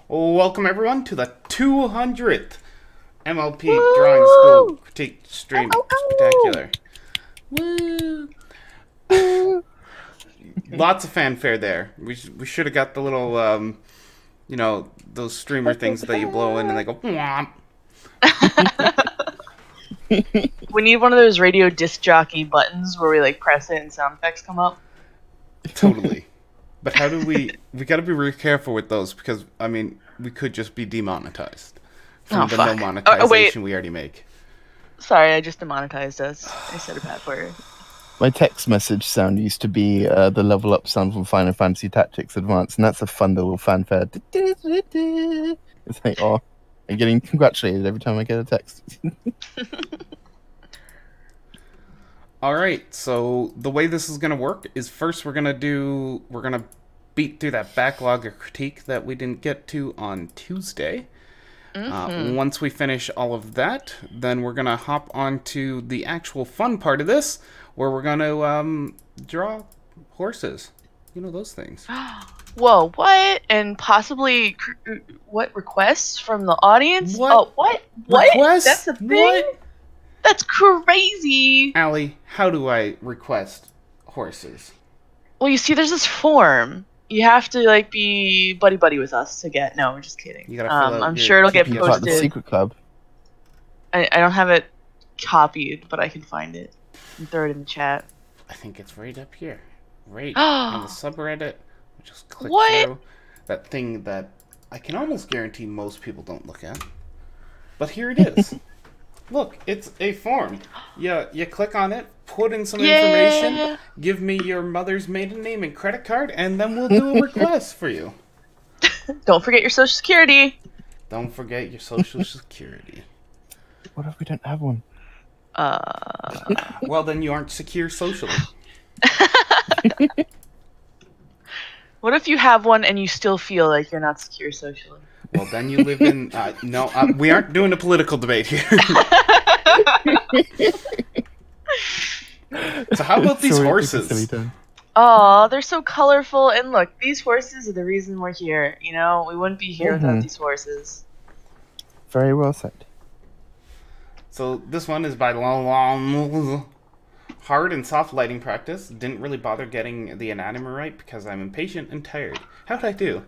Welcome everyone to the 200th MLP Woo! Drawing School Critique Stream Ow, ow, Spectacular. Woo! ow. Lots of fanfare there. We should have got the little, those streamer things that you blow in and they go, womp. We need one of those radio disc jockey buttons where we like press it and sound effects come up. Totally. But how do we gotta be really careful with those because, I mean, we could just be demonetized from the fuck. no monetization Wait. we already make. Sorry, I just demonetized us. I said a bad word. My text message sound used to be the level up sound from Final Fantasy Tactics Advance, and that's a fun little fanfare. It's like, oh, I'm getting congratulated every time I get a text. Alright, so the way this is going to work is first we're going to beat through that backlog of critique that we didn't get to on Tuesday. Once we finish all of that, then we're going to hop on to the actual fun part of this, where we're going to draw horses. You know, those things. Whoa, what? And possibly what requests from the audience? What? Oh, what? What? Requests? That's a thing? What? That's crazy. Allie, how do I request horses? Well, you see, there's this form. You have to like be buddy with us to get. No, we're just kidding. You gotta fill out I'm your sure it'll get TP. It's like the posted. secret club. I don't have it copied, but I can find it and throw it in the chat. I think it's right up here. Right on the subreddit. Just click What? through that thing that I can almost guarantee most people don't look at. But here it is. Look, it's a form. You click on it, put in some information, give me your mother's maiden name and credit card, and then we'll do a request for you. Don't forget your social security. Don't forget your social security. What if we don't have one? Well, then you aren't secure socially. What if you have one and you still feel like you're not secure socially? Well, then you live in... no, we aren't doing a political debate here. So how about these horses? Oh, they're so colorful. And look, these horses are the reason we're here. You know, we wouldn't be here without these horses. Very well said. So this one is by Long. Hard and soft lighting practice. Didn't really bother getting the anatomy right because I'm impatient and tired. How'd I do?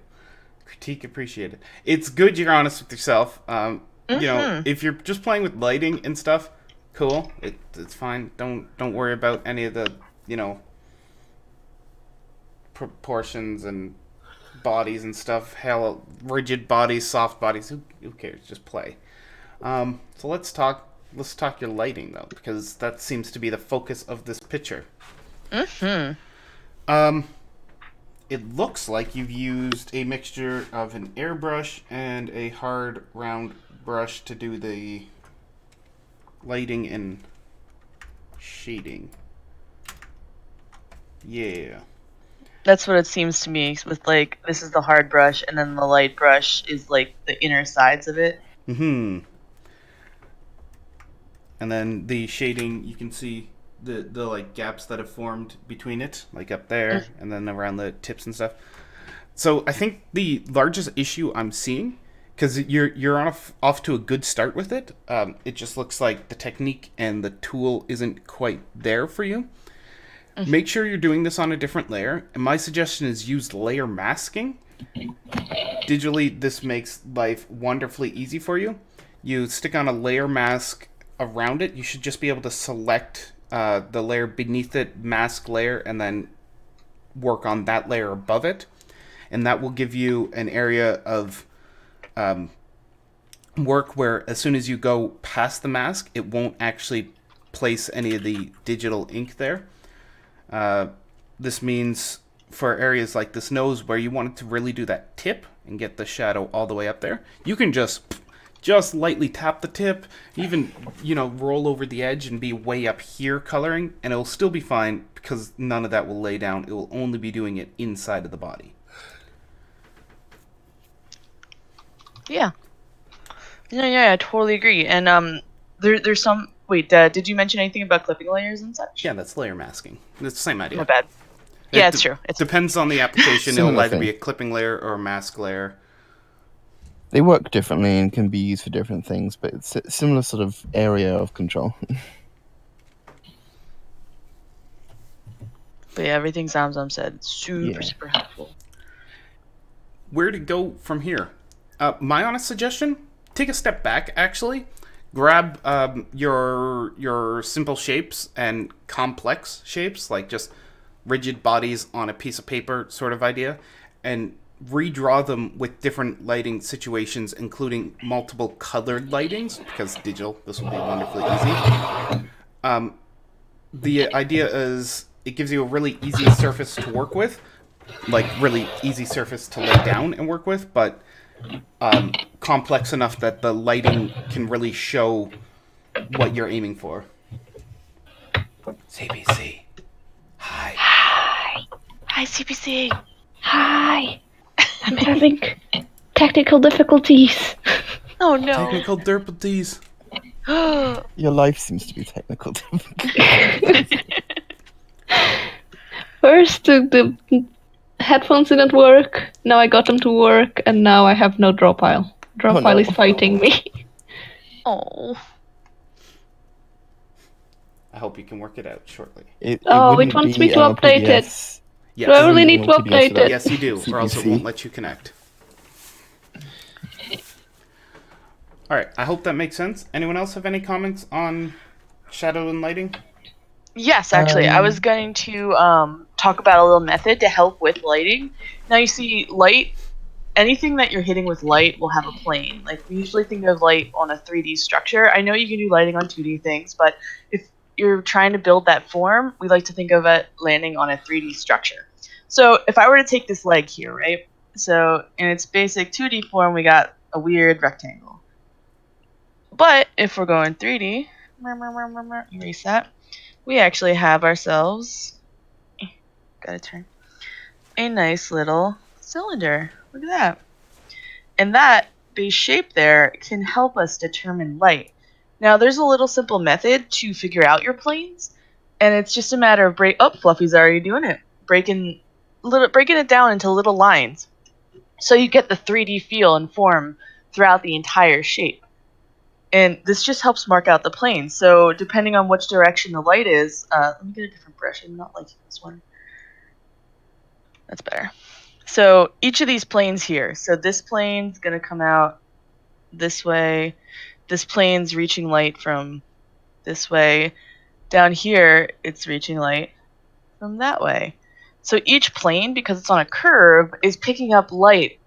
Critique appreciated. It's good you're honest with yourself. You know, if you're just playing with lighting and stuff, cool. It's fine. Don't worry about any of the, proportions and bodies and stuff. Hell, rigid bodies, soft bodies. Who cares? Just play. So let's talk your lighting though, because that seems to be the focus of this picture. It looks like you've used a mixture of an airbrush and a hard round brush to do the lighting and shading. Yeah. That's what it seems to me. With like, this is the hard brush, and then the light brush is like the inner sides of it. And then the shading, you can see the like gaps that have formed between it, like up there, and then around the tips and stuff. So I think the largest issue I'm seeing, because you're off to a good start with it, it just looks like the technique and the tool isn't quite there for you. Make sure you're doing this on a different layer, and my suggestion is use layer masking. Digitally, this makes life wonderfully easy for you. You stick on a layer mask around it. You should just be able to select the layer beneath it, mask layer, and then work on that layer above it. And that will give you an area of work where as soon as you go past the mask, it won't actually place any of the digital ink there. This means for areas like this nose where you want it to really do that tip and get the shadow all the way up there, you can just lightly tap the tip, even, roll over the edge and be way up here coloring, and it'll still be fine because none of that will lay down. It will only be doing it inside of the body. Yeah, I totally agree. And there's some. Wait, did you mention anything about clipping layers and such? Yeah, that's layer masking. It's the same idea. My bad. Yeah, it's true. It depends on the application. Similar It'll either thing. be a clipping layer or a mask layer. They work differently and can be used for different things, but it's a similar sort of area of control. But yeah, everything Zamzam said, super, Yeah. super helpful. Where to go from here? My honest suggestion: take a step back. Actually, grab your simple shapes and complex shapes, like just rigid bodies on a piece of paper, sort of idea, and redraw them with different lighting situations, including multiple colored lightings. Because digital, this will be wonderfully easy. The idea is it gives you a really easy surface to work with, like really easy surface to lay down and work with, but complex enough that the lighting can really show what you're aiming for. CBC. Hi. Hi, CPC. Hi. I'm having technical difficulties. Oh no. Technical difficulties. Your life seems to be technical. First, the headphones didn't work. Now I got them to work, and now I have no draw pile. Draw pile is fighting me. Oh. I hope you can work it out shortly. It It wants me to update it. MLPDS. Yes. Do I really need to MLPDS update without it? Yes, you do, or else it CPC. won't let you connect. Alright, I hope that makes sense. Anyone else have any comments on shadow and lighting? Yes, actually, I was going to talk about a little method to help with lighting. Now you see light, anything that you're hitting with light will have a plane. Like we usually think of light on a 3D structure. I know you can do lighting on 2D things, but if you're trying to build that form, we like to think of it landing on a 3D structure. So if I were to take this leg here, right? So in its basic 2D form, we got a weird rectangle. But if we're going 3D, erase that, we actually have ourselves, gotta turn, a nice little cylinder. Look at that. And that base shape there can help us determine light. Now there's a little simple method to figure out your planes, and it's just a matter of Fluffy's already doing it. Breaking it down into little lines. So you get the 3D feel and form throughout the entire shape. And this just helps mark out the plane. So depending on which direction the light is, let me get a different brush. I'm not liking this one. That's better. So each of these planes here. So this plane's gonna come out this way. This plane's reaching light from this way. Down here, it's reaching light from that way. So each plane, because it's on a curve, is picking up light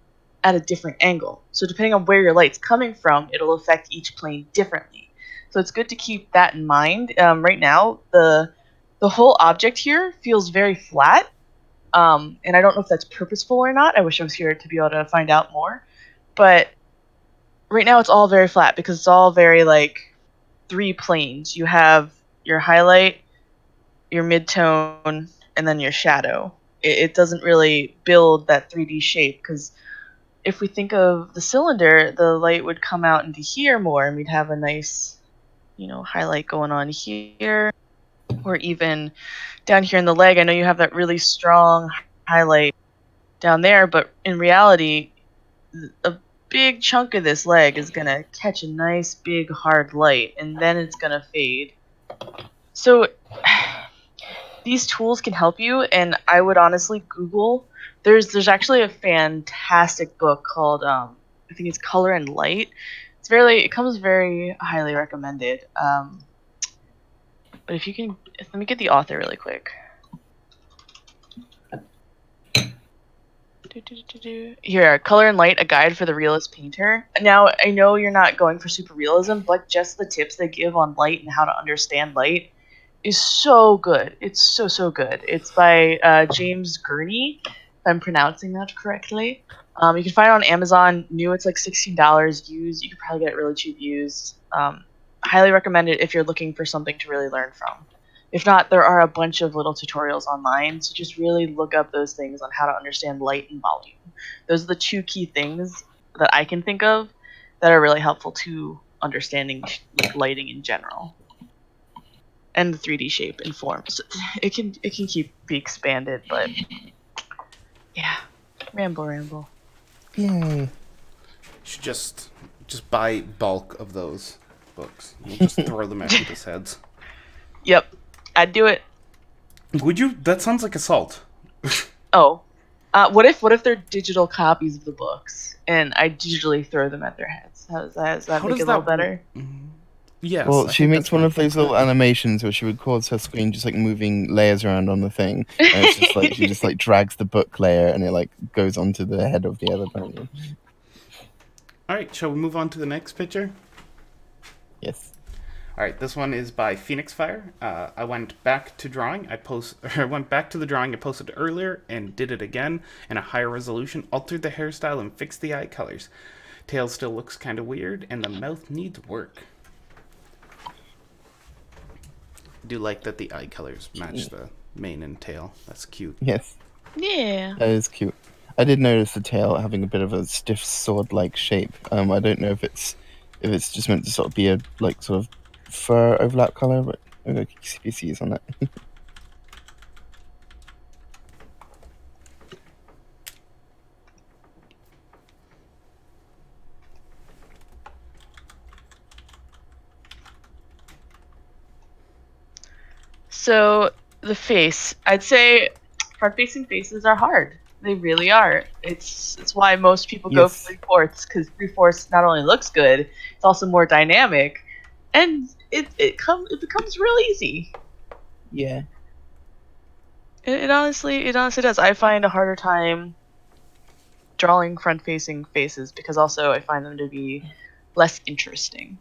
at a different angle. So depending on where your light's coming from, it'll affect each plane differently. So it's good to keep that in mind. Right now, the whole object here feels very flat, and I don't know if that's purposeful or not. I wish I was here to be able to find out more. But right now, it's all very flat because it's all very like 3 planes. You have your highlight, your midtone, and then your shadow. It doesn't really build that 3D shape because if we think of the cylinder, the light would come out into here more, and we'd have a nice, highlight going on here, or even down here in the leg. I know you have that really strong highlight down there, but in reality, a big chunk of this leg is gonna catch a nice big hard light, and then it's gonna fade. So these tools can help you, and I would honestly Google. There's actually a fantastic book called I think it's Color and Light. It comes very highly recommended. But if you can, let me get the author really quick. Here, Color and Light, a guide for the realist painter. Now, I know you're not going for super realism, but just the tips they give on light and how to understand light is so good. It's so good. It's by James Gurney, if I'm pronouncing that correctly. You can find it on Amazon. New, it's like $16. Used, you could probably get it really cheap used. Highly recommend it if you're looking for something to really learn from. If not, there are a bunch of little tutorials online, so just really look up those things on how to understand light and volume. Those are the 2 key things that I can think of that are really helpful to understanding like lighting in general. And the 3D shape and form. So it can be expanded, but yeah. Ramble. Yay. should just buy bulk of those books. We'll just throw them at people's heads. Yep, I'd do it. Would you? That sounds like assault. Oh, what if they're digital copies of the books and I digitally throw them at their heads? Does that make it a little better? Yes. Well, I she think makes that's one fine. of those little animations where she records her screen just like moving layers around on the thing, and it's just like she just like drags the book layer and it like goes onto the head of the other person. All right, shall we move on to the next picture? Yes. All right, this one is by Phoenix Fire. I went back to drawing. I went back to the drawing I posted earlier and did it again in a higher resolution, altered the hairstyle and fixed the eye colors. Tail still looks kind of weird, and the mouth needs work. I do like that the eye colors match the mane and tail. That's cute. Yes. Yeah. That is cute. I did notice the tail having a bit of a stiff sword-like shape. I don't know if it's just meant to sort of be a like sort of fur overlap color, but maybe I could species on that. So the face, I'd say front-facing faces are hard. They really are. It's why most people go Yes. for 3/4 because 3/4 not only looks good, it's also more dynamic, and it becomes real easy. Yeah. It honestly does. I find a harder time drawing front-facing faces because also I find them to be less interesting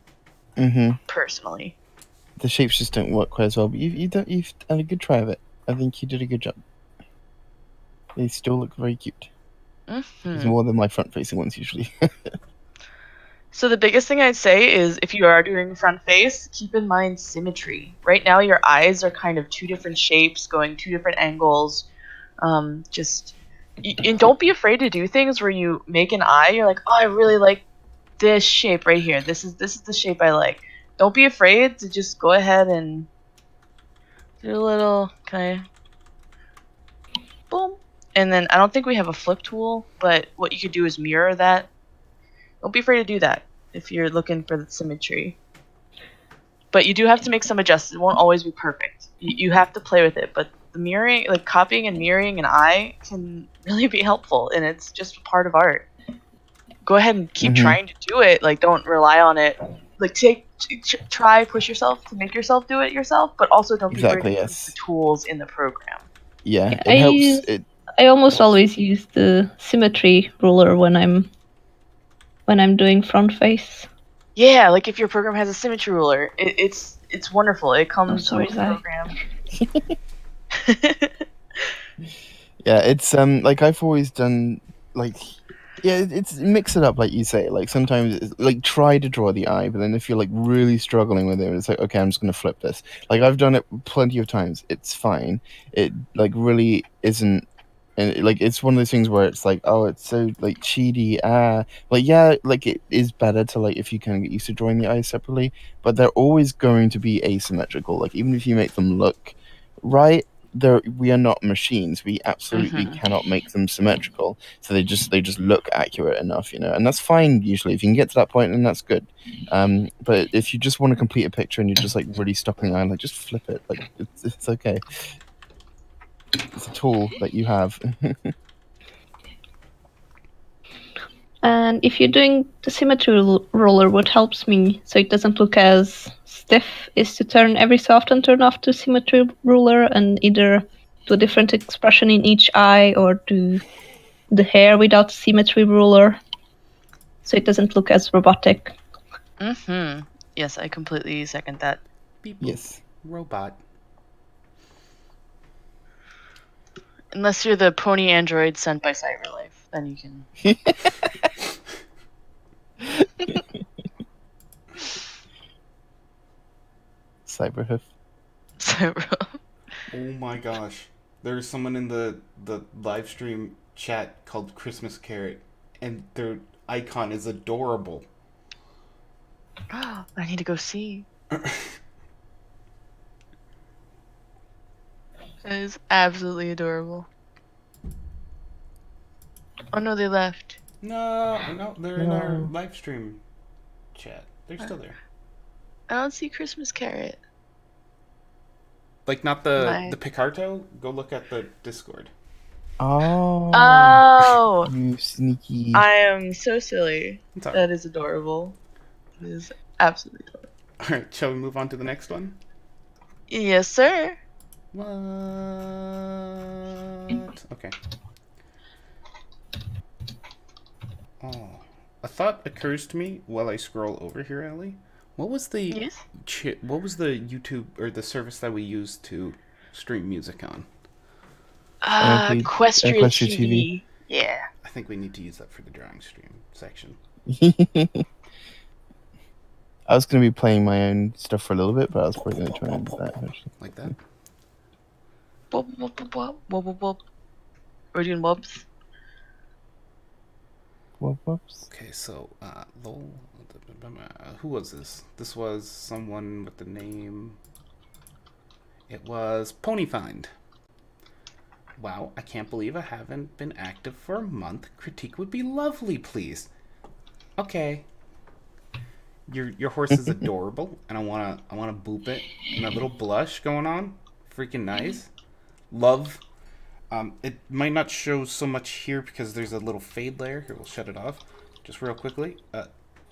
Mhm. personally. The shapes just don't work quite as well, but you've done a good try of it. I think you did a good job. They still look very cute. It's more than my front-facing ones usually. So the biggest thing I'd say is if you are doing front face, keep in mind symmetry. Right now your eyes are kind of two different shapes going two different angles. And don't be afraid to do things where you make an eye, you're like, "Oh, I really like this shape right here. This is the shape I like." Don't be afraid to just go ahead and do a little kind of boom. And then I don't think we have a flip tool, but what you could do is mirror that. Don't be afraid to do that if you're looking for the symmetry. But you do have to make some adjustments. It won't always be perfect. You have to play with it. But the mirroring, like copying and mirroring an eye, can really be helpful, and it's just a part of art. Go ahead and keep trying to do it. Like, don't rely on it. Like, try, push yourself to make yourself do it yourself, but also don't be afraid to Exactly, use the yes. tools in the program. Yeah, I it helps. use- I almost always use the symmetry ruler when I'm doing front face. Yeah, like if your program has a symmetry ruler, it's wonderful. It comes sorry, with the program. Yeah, it's like I've always done like it's mix it up like you say. Like sometimes it's, like try to draw the eye, but then if you're like really struggling with it, it's like okay, I'm just gonna flip this. Like I've done it plenty of times. It's fine. It like really isn't. And like it's one of those things where it's like, oh, it's so like cheaty. Like yeah, like it is better to like if you can get used to drawing the eyes separately, but they're always going to be asymmetrical. Like even if you make them look right, we are not machines. We absolutely cannot make them symmetrical. So they just look accurate enough, and that's fine usually. If you can get to that point, then that's good. But if you just want to complete a picture and you're just like really stuck on the eye, like just flip it. Like it's okay. It's a tool that you have. And if you're doing the symmetry roller, what helps me so it doesn't look as stiff is to every so often turn off the symmetry ruler and either do a different expression in each eye or do the hair without symmetry ruler so it doesn't look as robotic. Yes, I completely second that. Beep boop. Yes. Robot. Unless you're the pony android sent by CyberLife, then you can. Cyberhoof. Oh my gosh. There's someone in the live stream chat called Christmas Carrot, and their icon is adorable. I need to go see. That is absolutely adorable. Oh no, they left. No, they're in our No. live stream chat. They're still there. I don't see Christmas carrot. Like, not the My- Picarto. Go look at the Discord. Oh, Oh, you sneaky. I am so silly. It's alright. That is adorable. It is absolutely adorable. Alright, shall we move on to the next one? Yes, sir. What? Okay. Oh. A thought occurs to me while I scroll over here, Ellie. What was the Yes. what was the YouTube or the service that we used to stream music on? Equestria Equestria TV. TV. Yeah. I think we need to use that for the drawing stream section. I was going to be playing my own stuff for a little bit, but I was probably going to try and do that eventually. Like that? Whoop, whoop, whoop, whoop, whoop, whoop, whoop. We're doing whoops. Whoops. Okay, so lol. Who was this? This was someone with the name. It was Ponyfind. Wow, I can't believe I haven't been active for a month. Critique would be lovely, please. Okay. Your horse is adorable, and I wanna boop it. And a little blush going on. Freaking nice. Love. It might not show so much here because there's a little fade layer. Here, we'll shut it off. Just real quickly.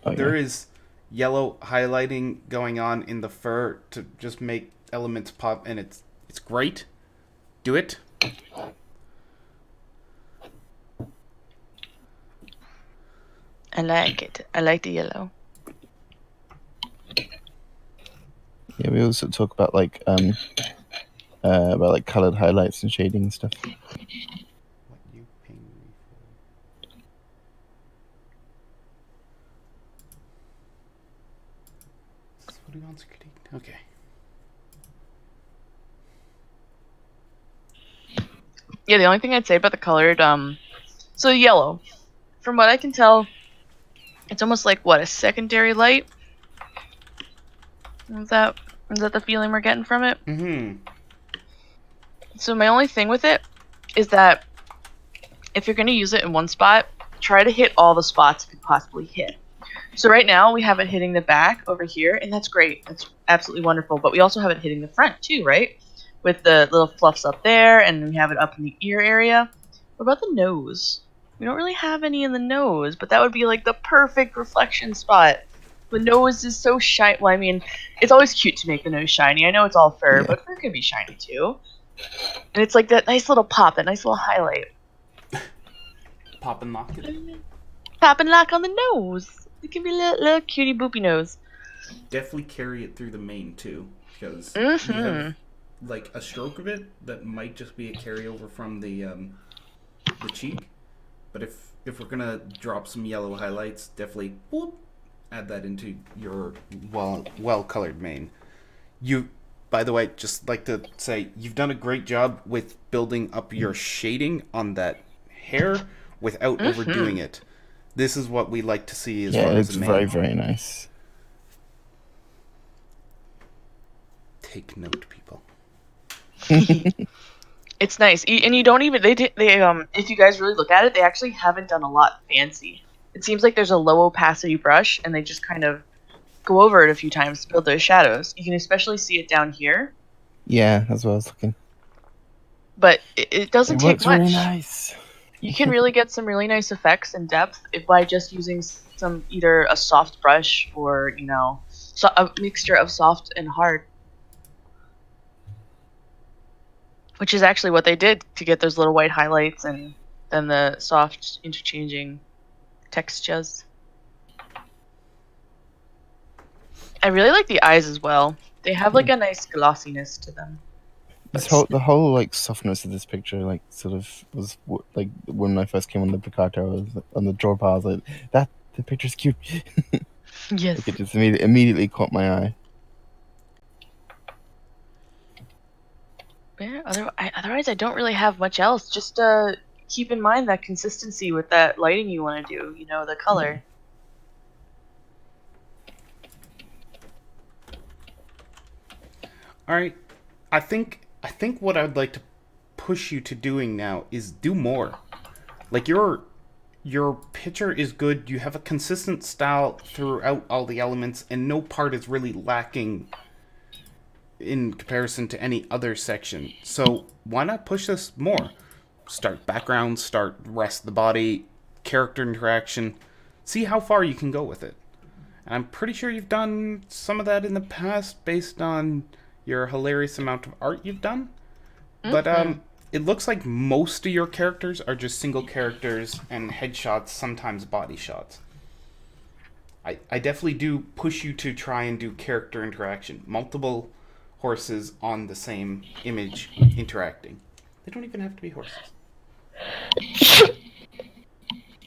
There is yellow highlighting going on in the fur to just make elements pop, and it's great. Do it. I like it. I like the yellow. Yeah, we also talk about like colored highlights and shading and stuff. What you ping me for? Is this what he wants critiqued? Okay. Yeah, the only thing I'd say about the colored, so yellow, from what I can tell, it's almost like what, a secondary light? Is that the feeling we're getting from it? Mm-hmm. So my only thing with it is that if you're going to use it in one spot, try to hit all the spots you can possibly hit. So right now we have it hitting the back over here, and that's great. That's absolutely wonderful. But we also have it hitting the front too, right? With the little fluffs up there, and we have it up in the ear area. What about the nose? We don't really have any in the nose, but that would be like the perfect reflection spot. The nose is so shiny. Well, I mean, it's always cute to make the nose shiny. I know it's all fur, but fur can be shiny too. And it's like that nice little pop, that nice little highlight. Pop and lock it. Pop and lock on the nose. It can be a little cutie boopy nose. Definitely carry it through the mane too, because Mm-hmm. you have like a stroke of it that might just be a carryover from the cheek. But if we're gonna drop some yellow highlights, definitely whoop, add that into your well colored mane. You, by the way, just like to say you've done a great job with building up your shading on that hair without overdoing it. This is what we like to see as far as it's the mane. very, very nice. Take note, people. It's nice, and you don't even they if you guys really look at it, they actually haven't done a lot fancy. It seems like there's a low opacity brush, and they just kind of go over it a few times to build those shadows. You can especially see it down here, Yeah, that's what I was looking. but it doesn't It take looks much. really nice. You can really get some really nice effects and depth by just using some either a soft brush or a mixture of soft and hard. Which is actually what they did to get those little white highlights and then the soft interchanging textures. I really like the eyes as well. They have like a nice glossiness to them. The whole like softness of this picture, like sort of was like when I first came on the Picato, I was on the draw pile. I was like, "That the picture's cute." Yes. Like it just immediately caught my eye. Yeah, otherwise, I don't really have much else. Just keep in mind that consistency with that lighting you want to do. The color. All right, I think what I'd like to push you to doing now is do more. Like you're your picture is good. You have a consistent style throughout all the elements, and no part is really lacking in comparison to any other section. So why not push this more? Start background, start rest of the body, character interaction. See how far you can go with it. And I'm pretty sure you've done some of that in the past based on your hilarious amount of art you've done. But it looks like most of your characters are just single characters and headshots, sometimes body shots. I definitely do push you to try and do character interaction. Multiple horses on the same image interacting. They don't even have to be horses.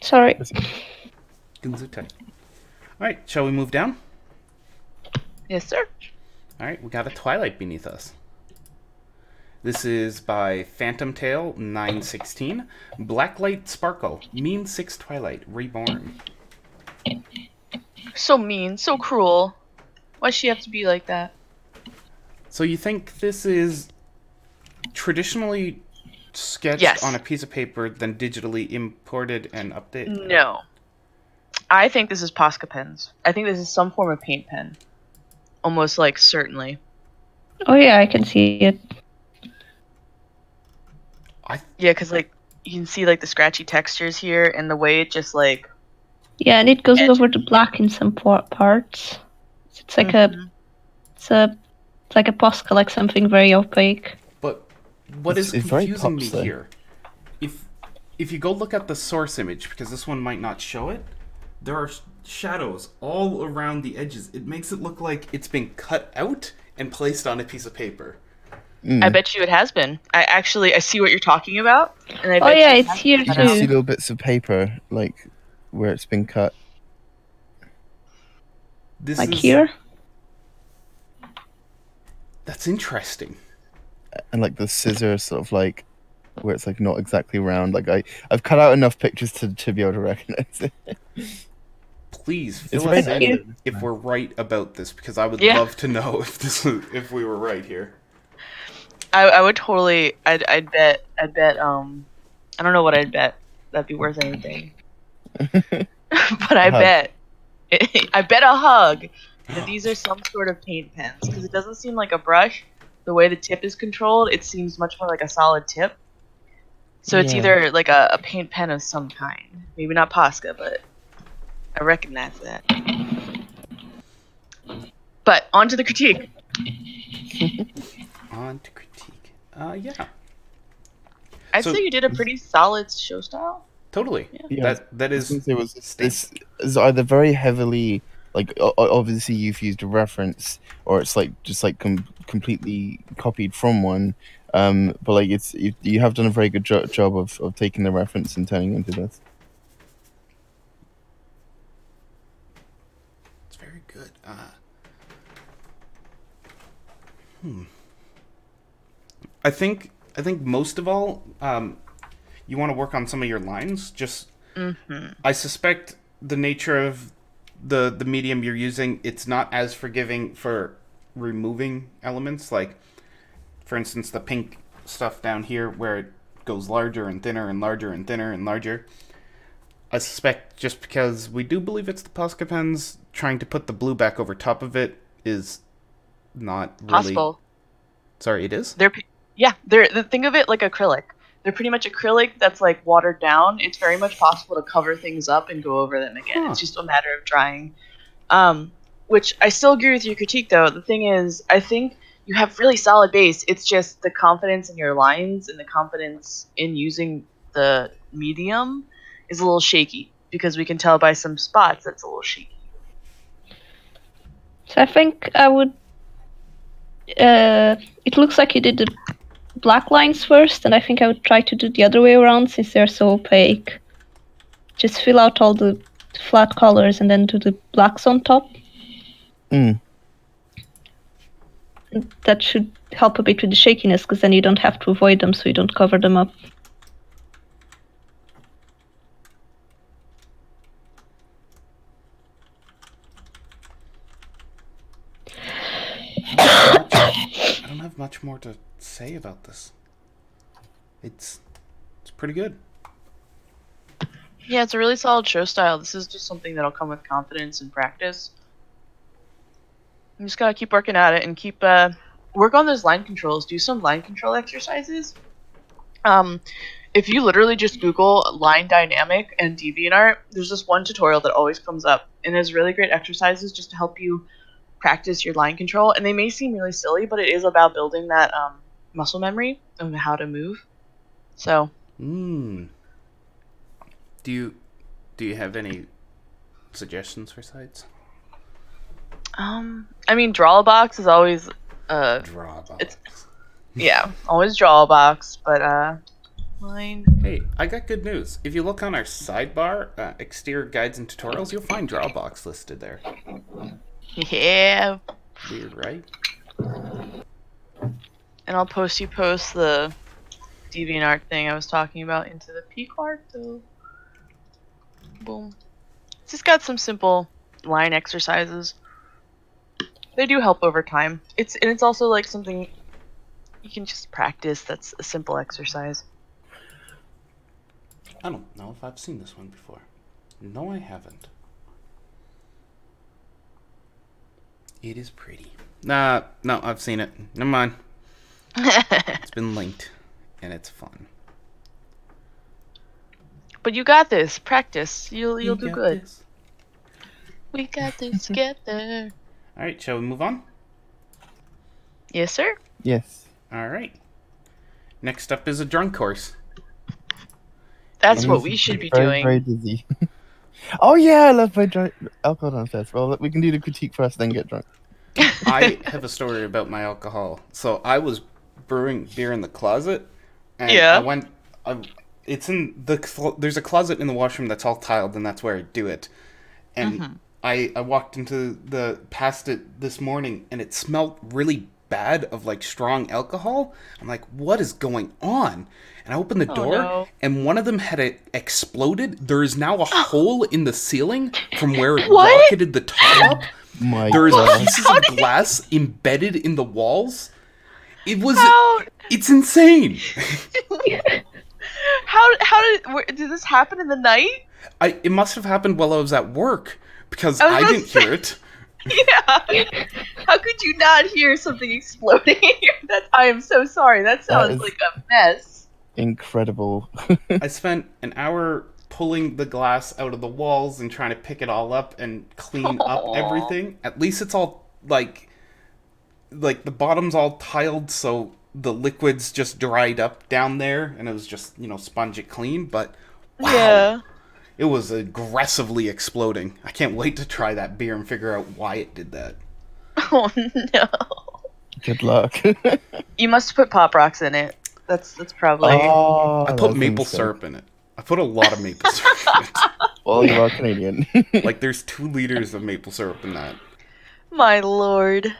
Sorry. Gunzutai. Alright, shall we move down? Yes, sir. Alright, we got a Twilight beneath us. This is by Phantom Tail 916. Blacklight Sparkle. Mean 6 Twilight. Reborn. So mean, so cruel. Why'd she have to be like that? So you think this is traditionally sketched Yes. on a piece of paper, then digitally imported and updated? No. I think this is Posca pens. I think this is some form of paint pen. Almost like certainly. Oh yeah, I can see it. Yeah, because like you can see like the scratchy textures here and the way it just like. Yeah, and it goes over the black in some parts. It's like it's like a Posca, like something very opaque. But what is It's very confusing me pops, though. here, if you go look at the source image, because this one might not show it, there are shadows all around the edges. It makes it look like it's been cut out and placed on a piece of paper. I bet you it has been. I see what you're talking about, and I Oh bet yeah, you it's here You can see too. little bits of paper, like, where it's been cut. This Like is, here. That's interesting. And, like, the scissors sort of, like, where it's, like, not exactly round. Like, I've cut out enough pictures to be able to recognize it. Please It's fill very us in cute. if we're right about this, because I would Yeah. love to know if we were right here. I would totally. I'd bet. I don't know what I'd bet. That'd be worth anything. But I Hug. bet. I bet a hug that these are some sort of paint pens because it doesn't seem like a brush. The way the tip is controlled, it seems much more like a solid tip. So it's Yeah. either like a paint pen of some kind. Maybe not Posca, but I recognize that. But on to the critique. On to critique. Yeah, I'd So- say you did a pretty solid show style. totally. Yeah, That is There was this is either very heavily, like, obviously you've used a reference, or it's like just like completely copied from one. But like you have done a very good job of taking the reference and turning it into this. it's very good. I think most of all, you want to work on some of your lines. Just, I suspect the nature of the medium you're using, it's not as forgiving for removing elements. Like, for instance, the pink stuff down here where it goes larger and thinner and larger and thinner and larger. I suspect just because we do believe it's the Posca pens, trying to put the blue back over top of it is not really Possible. Sorry, it is? They're think of it like acrylic. They're pretty much acrylic that's like watered down. It's very much possible to cover things up and go over them again. Huh. It's just a matter of drying. Which I still agree with your critique though. The thing is, I think you have really solid base. It's just the confidence in your lines and the confidence in using the medium is a little shaky because we can tell by some spots that's a little shaky. So I think I would. It looks like you did the black lines first, and I think I would try to do the other way around since they're so opaque. Just fill out all the flat colors and then do the blacks on top. That should help a bit with the shakiness, because then you don't have to avoid them, so you don't cover them up. I don't have much more to say about this. It's pretty good. Yeah, it's a really solid show style. This is just something that'll come with confidence and practice. You just gotta keep working at it and keep work on those line controls. Do some line control exercises. If you literally just Google line dynamic and DeviantArt, there's this one tutorial that always comes up, and there's really great exercises just to help you practice your line control. And they may seem really silly, but it is about building that muscle memory of how to move. So. Do you have any suggestions for sites? I mean, draw a box is always Draw a box. Yeah, always draw a box, but line. Hey, I got good news. If you look on our sidebar, exterior guides and tutorials, you'll find Drawbox listed there. Yeah. Weird, right? And I'll post the DeviantArt thing I was talking about into the P-card, so boom. It's just got some simple line exercises. They do help over time. It's also like something you can just practice. That's a simple exercise. I don't know if I've seen this one before. No, I haven't. It is pretty. No, I've seen it. Never mind. It's been linked, and it's fun. But you got this. Practice. You'll do good. This. We got this together. All right, shall we move on? Yes, sir. Yes. All right. Next up is a drunk course. That's what we should be doing. Very dizzy. Oh yeah, I love my alcohol downstairs. Well, we can do the critique first, then get drunk. I have a story about my alcohol. So I was brewing beer in the closet, and Yeah. it's in there's a closet in the washroom that's all tiled, and that's where I do it. And I walked past it this morning, and it smelled really bad of like strong alcohol. I'm like, what is going on? And I opened the door, and one of them had exploded. There is now a hole in the ceiling from where it rocketed the top. There's pieces of glass embedded in the walls. It's insane. Did this happen in the night? It must have happened while I was at work, because I didn't hear it. Yeah. How could you not hear something exploding? I am so sorry. That sounds like a mess. Incredible. I spent an hour pulling the glass out of the walls and trying to pick it all up and clean up everything. At least it's all like the bottom's all tiled, so the liquids just dried up down there, and it was just, sponge it clean. But wow, yeah, it was aggressively exploding. I can't wait to try that beer and figure out why it did that. Oh no! Good luck. You must put Pop Rocks in it. That's probably. Oh, I put maple syrup in it. I put a lot of maple syrup in it. Well, you are Canadian. Like, there's 2 liters of maple syrup in that. My lord.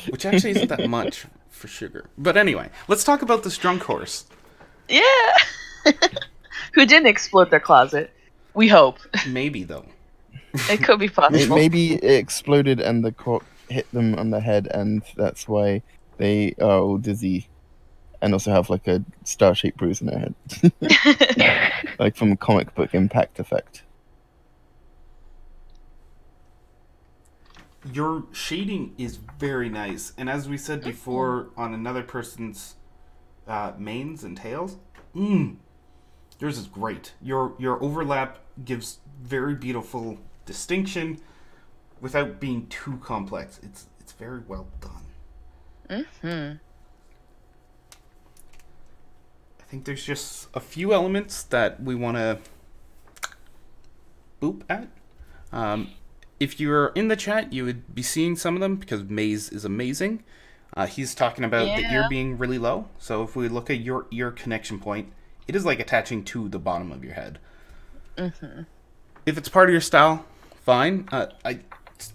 Which actually isn't that much for sugar. But anyway, let's talk about this drunk horse. Yeah. Who didn't explode their closet. We hope. Maybe, though. It could be possible. Maybe it exploded and the cork hit them on the head, and that's why they are all dizzy. And also have like a star-shaped bruise in their head. Like from a comic book impact effect. Your shading is very nice. And as we said before on another person's manes and tails, yours is great. Your overlap gives very beautiful distinction without being too complex. It's very well done. I think there's just a few elements that we want to boop at. If you're in the chat, you would be seeing some of them because Maze is amazing. He's talking about the ear being really low. So if we look at your ear connection point, it is like attaching to the bottom of your head. If it's part of your style, fine. I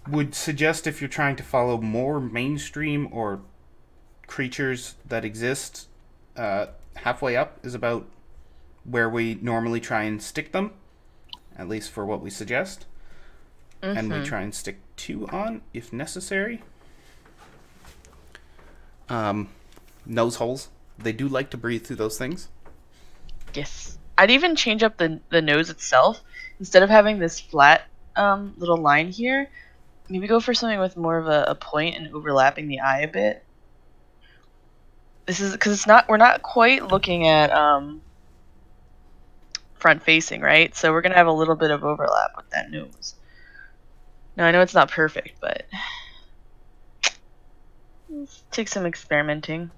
would suggest if you're trying to follow more mainstream or creatures that exist, halfway up is about where we normally try and stick them, at least for what we suggest. And we try and stick 2 on if necessary. Nose holes. They do like to breathe through those things. Yes. I'd even change up the nose itself. instead of having this flat little line here, maybe go for something with more of a point and overlapping the eye a bit. This is because we're not quite looking at front facing, right? So we're gonna have a little bit of overlap with that nose. Now I know it's not perfect, but let's take some experimenting.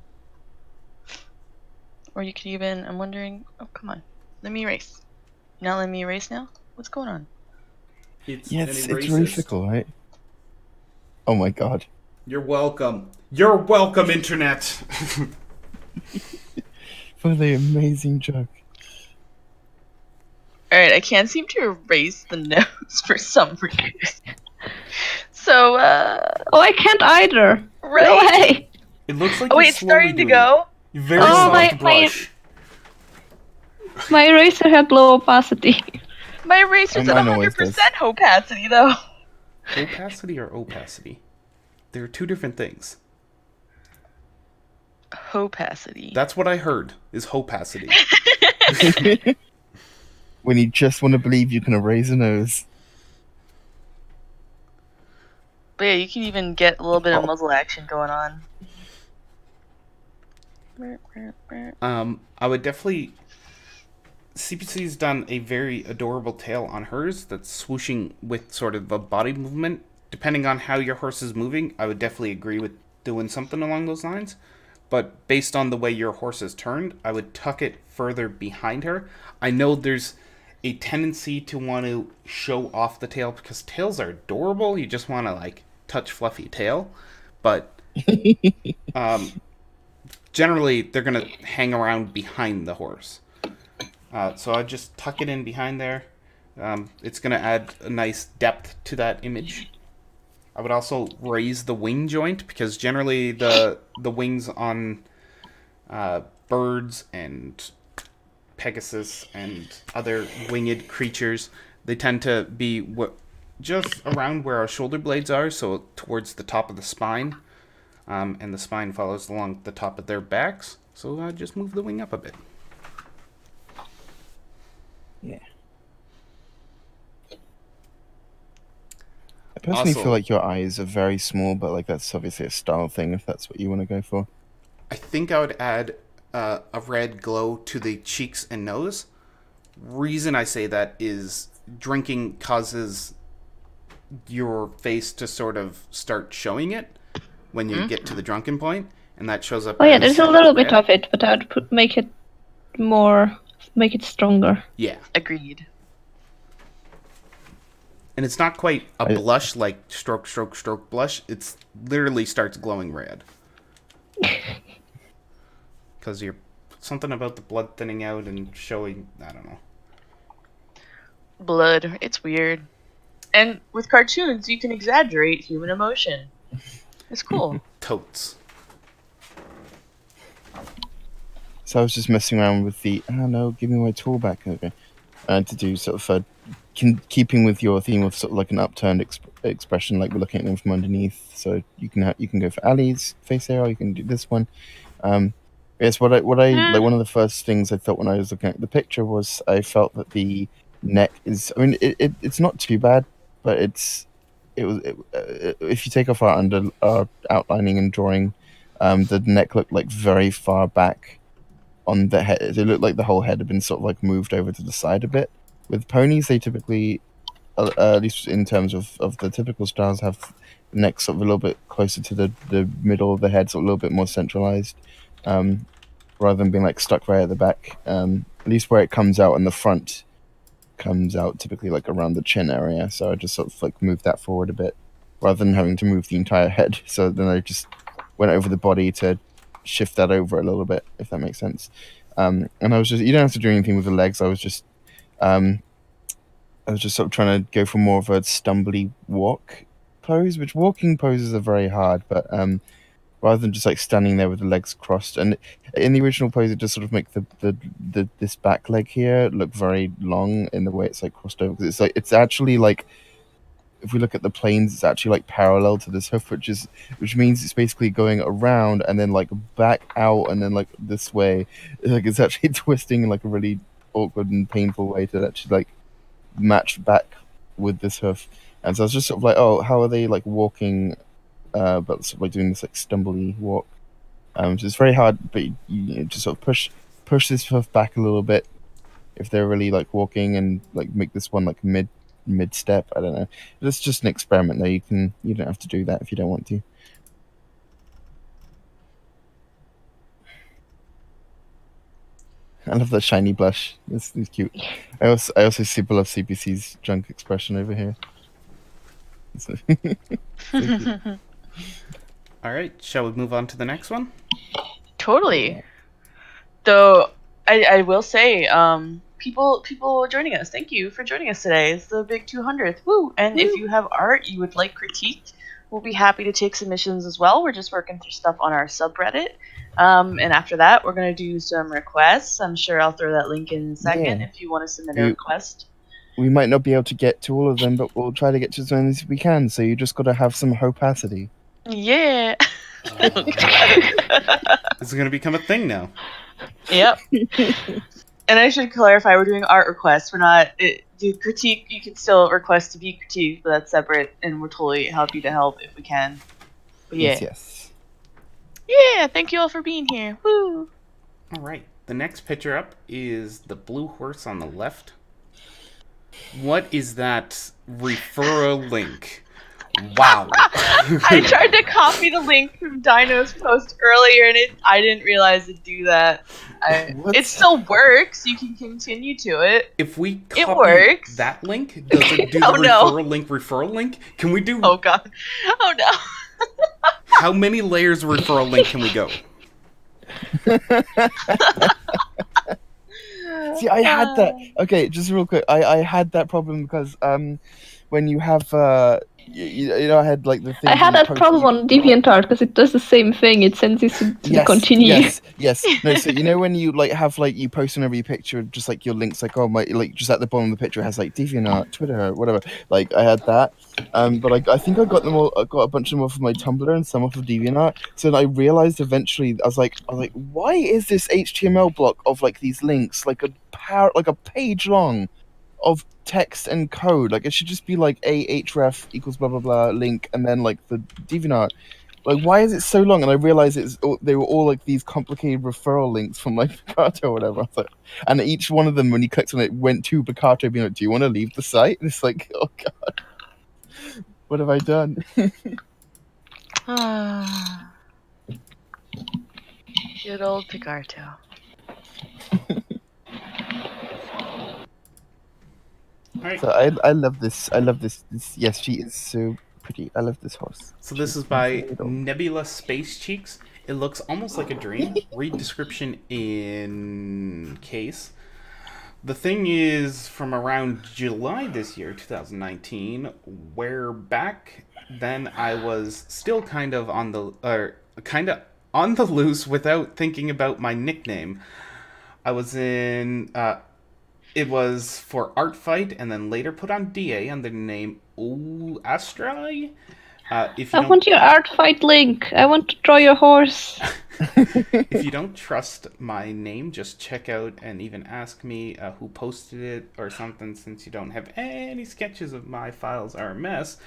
Or you could even, I'm wondering, oh come on, let me erase. Not let me erase now? What's going on? It's it's really fickle, right? Oh my god. You're welcome. You're welcome, Internet. For the amazing joke. Alright, I can't seem to erase the nose for some reason. So, Oh, I can't either. right? No way. It looks like Oh you're wait, it's slowly starting to doing go? it. Very Oh, soft my- brush. My eraser had low opacity. My eraser's at mine always 100% does. opacity though. Opacity or opacity? They're two different things. Opacity. That's what I heard, is opacity. When you just want to believe you can erase a nose. But yeah, you can even get a little bit of muzzle action going on. I would definitely... CPC's done a very adorable tail on hers that's swooshing with sort of a body movement. Depending on how your horse is moving, I would definitely agree with doing something along those lines. But based on the way your horse is turned, I would tuck it further behind her. I know there's a tendency to want to show off the tail because tails are adorable. You just want to like touch fluffy tail. But generally, they're going to hang around behind the horse. So I just tuck it in behind there. It's going to add a nice depth to that image. I would also raise the wing joint because generally the wings on birds and Pegasus and other winged creatures, they tend to be just around where our shoulder blades are, so towards the top of the spine. And the spine follows along the top of their backs. So I just move the wing up a bit. Yeah. I personally Also, feel like your eyes are very small, but like that's obviously a style thing if that's what you want to go for. I think I would add a red glow to the cheeks and nose. Reason I say that is drinking causes your face to sort of start showing it when you get to the drunken point, and that shows up. Oh yeah, as there's a little bit red. of it, but I'd make it stronger. Yeah. Agreed. And it's not quite a blush like stroke, stroke, stroke blush. It's literally starts glowing red. Because you're something about the blood thinning out and showing, I don't know. Blood. It's weird. And with cartoons, you can exaggerate human emotion. It's cool. Totes. So I was just messing around with the, oh no, give me my tool back. Okay. To do sort of keeping with your theme of sort of like an upturned expression, like we're looking at them from underneath. So you can go for Ali's face area, or you can do this one. Yes, what I like one of the first things I thought when I was looking at the picture was I felt that the neck is. I mean, it's not too bad, but if you take off our outlining and drawing, the neck looked like very far back on the head. It looked like the whole head had been sort of like moved over to the side a bit. With ponies, they typically, at least in terms of the typical styles, have the neck sort of a little bit closer to the middle of the head, so a little bit more centralized, rather than being like stuck right at the back. At least where it comes out in the front comes out typically like around the chin area. So I just sort of like moved that forward a bit, rather than having to move the entire head. So then I just went over the body to shift that over a little bit, if that makes sense. And I was just, you don't have to do anything with the legs. I was just sort of trying to go for more of a stumbly walk pose, which walking poses are very hard, but rather than just like standing there with the legs crossed. And in the original pose, it just sort of make this back leg here look very long in the way it's like crossed over. Because it's actually like, if we look at the planes, it's actually like parallel to this hoof, which means it's basically going around and then like back out and then like this way. Like it's actually twisting in like a really awkward and painful way to actually like matched back with this hoof. And so I was just sort of like, oh, how are they like walking, but sort of like doing this like stumbly walk. So it's very hard, but you just sort of push this hoof back a little bit if they're really like walking, and like make this one like mid step. I don't know. It's just an experiment though. You don't have to do that if you don't want to. I love that shiny blush. It's cute. I also super love CPC's junk expression over here. So cute. All right, shall we move on to the next one? Totally. Though I will say, people joining us, thank you for joining us today. It's the big 200th. Woo! And if you have art you would like critiqued, we'll be happy to take submissions as well. We're just working through stuff on our subreddit. And after that, we're going to do some requests. I'm sure I'll throw that link in a second if you want to submit a request. We might not be able to get to all of them, but we'll try to get to as many as we can. So you just got to have some opacity. Yeah. This is going to become a thing now. Yep. And I should clarify, we're doing art requests. We're not do critique. You can still request to be critiqued, but that's separate, and we're totally happy to help if we can. But yeah. Yes. Yeah, thank you all for being here. Woo! All right. The next picture up is the blue horse on the left. What is that referral link? Wow. I tried to copy the link from Dino's post earlier, and I didn't realize it'd do that. It still works. You can continue to it. If we it copy works. that link, does it do the referral link? Can we do... Oh, God. Oh, no. How many layers of referral link can we go? See, I had that. Okay, just real quick. I had that problem because when you have you know, I had like the thing. I had that problem on DeviantArt because it does the same thing. It sends you to continue. Yes. No, so you know when you like have like you post on every picture just like your links, like like just at the bottom of the picture it has like DeviantArt, Twitter, whatever. Like I had that, but I think I got them all. I got a bunch of them off of my Tumblr and some off of DeviantArt. So then I realized eventually I was like, why is this HTML block of like these links like a page long of text and code? Like it should just be like a href equals blah blah blah link and then like the DeviantArt. Like why is it so long? And I realized they were all like these complicated referral links from like Picato or whatever. Like, and each one of them when you clicked on it went to Picato being like, do you want to leave the site? And it's like, oh god, what have I done? Good old Picato. Right. So I love this. Yes, she is so pretty. I love this horse. So this is by Nebula Space Cheeks. It looks almost like a dream. Read description in case. The thing is from around July this year, 2019, where back then I was still kind of on the loose without thinking about my nickname. I was in it was for Art Fight, and then later put on DA under the name Astrai. I want your Art Fight link. I want to draw your horse. If you don't trust my name, just check out and even ask me who posted it or something, since you don't have any sketches of my files are a mess.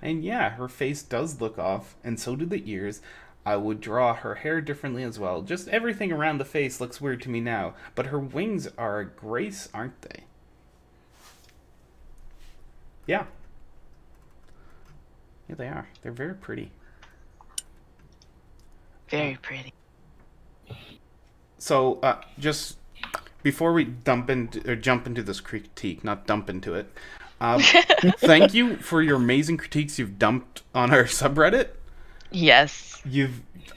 And yeah, her face does look off, and so do the ears. I would draw her hair differently as well. Just everything around the face looks weird to me now. But her wings are a grace, aren't they? Yeah. Yeah, they are. They're very pretty. Very pretty. So, just before we jump into this critique, not dump into it, thank you for your amazing critiques you've dumped on our subreddit. Yes.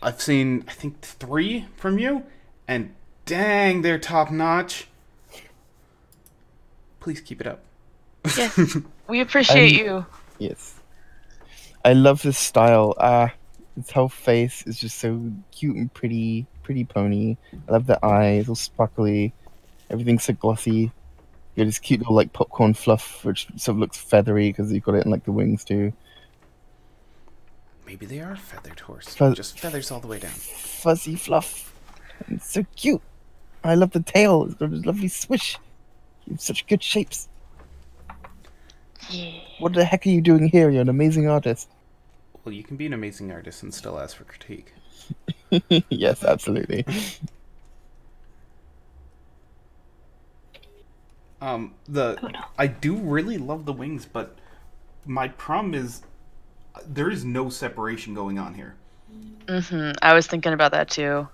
I've seen, I think, 3 from you, and dang, they're top notch. Please keep it up. Yes, we appreciate you. Yes. I love this style. Its whole face is just so cute and pretty pony. I love the eyes, all sparkly. Everything's so glossy. You got this cute little like popcorn fluff, which sort of looks feathery because you've got it in like the wings too. Maybe they are feathered horse. Just feathers all the way down. Fuzzy fluff. It's so cute. I love the tail. It's got a lovely swish. Such good shapes. Yeah. What the heck are you doing here? You're an amazing artist. Well, you can be an amazing artist and still ask for critique. Yes, absolutely. I do really love the wings, but my problem is there is no separation going on here. I was thinking about that too.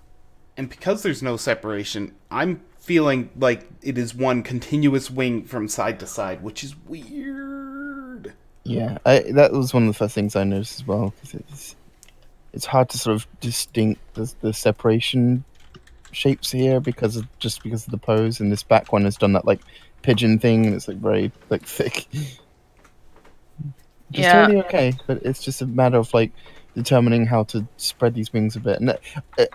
And because there's no separation, I'm feeling like it is one continuous wing from side to side, which is weird. Yeah, that was one of the first things I noticed as well, because it's hard to sort of distinct the separation shapes here because of the pose, and this back one has done that like pigeon thing, and it's like very like thick. It's totally okay, but it's just a matter of like determining how to spread these wings a bit. And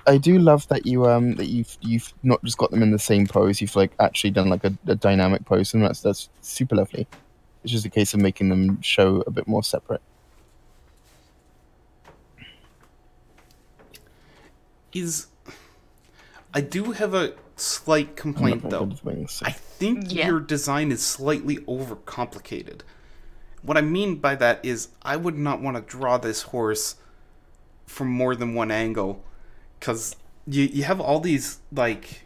I do love that you've not just got them in the same pose, you've like actually done like a dynamic pose, and that's super lovely. It's just a case of making them show a bit more separate. I do have a slight complaint though. I think your design is slightly overcomplicated. What I mean by that is I would not want to draw this horse from more than one angle, because you have all these like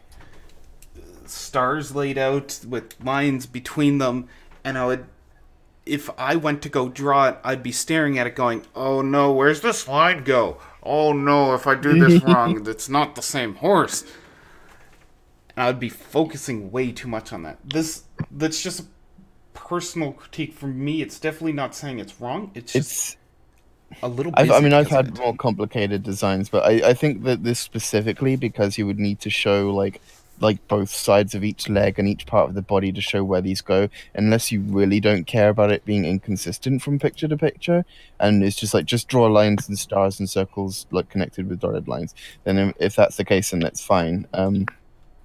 stars laid out with lines between them, and if I went to go draw it, I'd be staring at it going, oh no, where's this line go? Oh no, if I do this wrong, it's not the same horse. And I'd be focusing way too much on that. That's just a personal critique from me. It's definitely not saying it's wrong. It's just a little busy. I've had more complicated designs, but I think that this specifically, because you would need to show like both sides of each leg and each part of the body to show where these go, unless you really don't care about it being inconsistent from picture to picture, and it's just like just draw lines and stars and circles like connected with dotted lines, then if that's the case, then that's fine.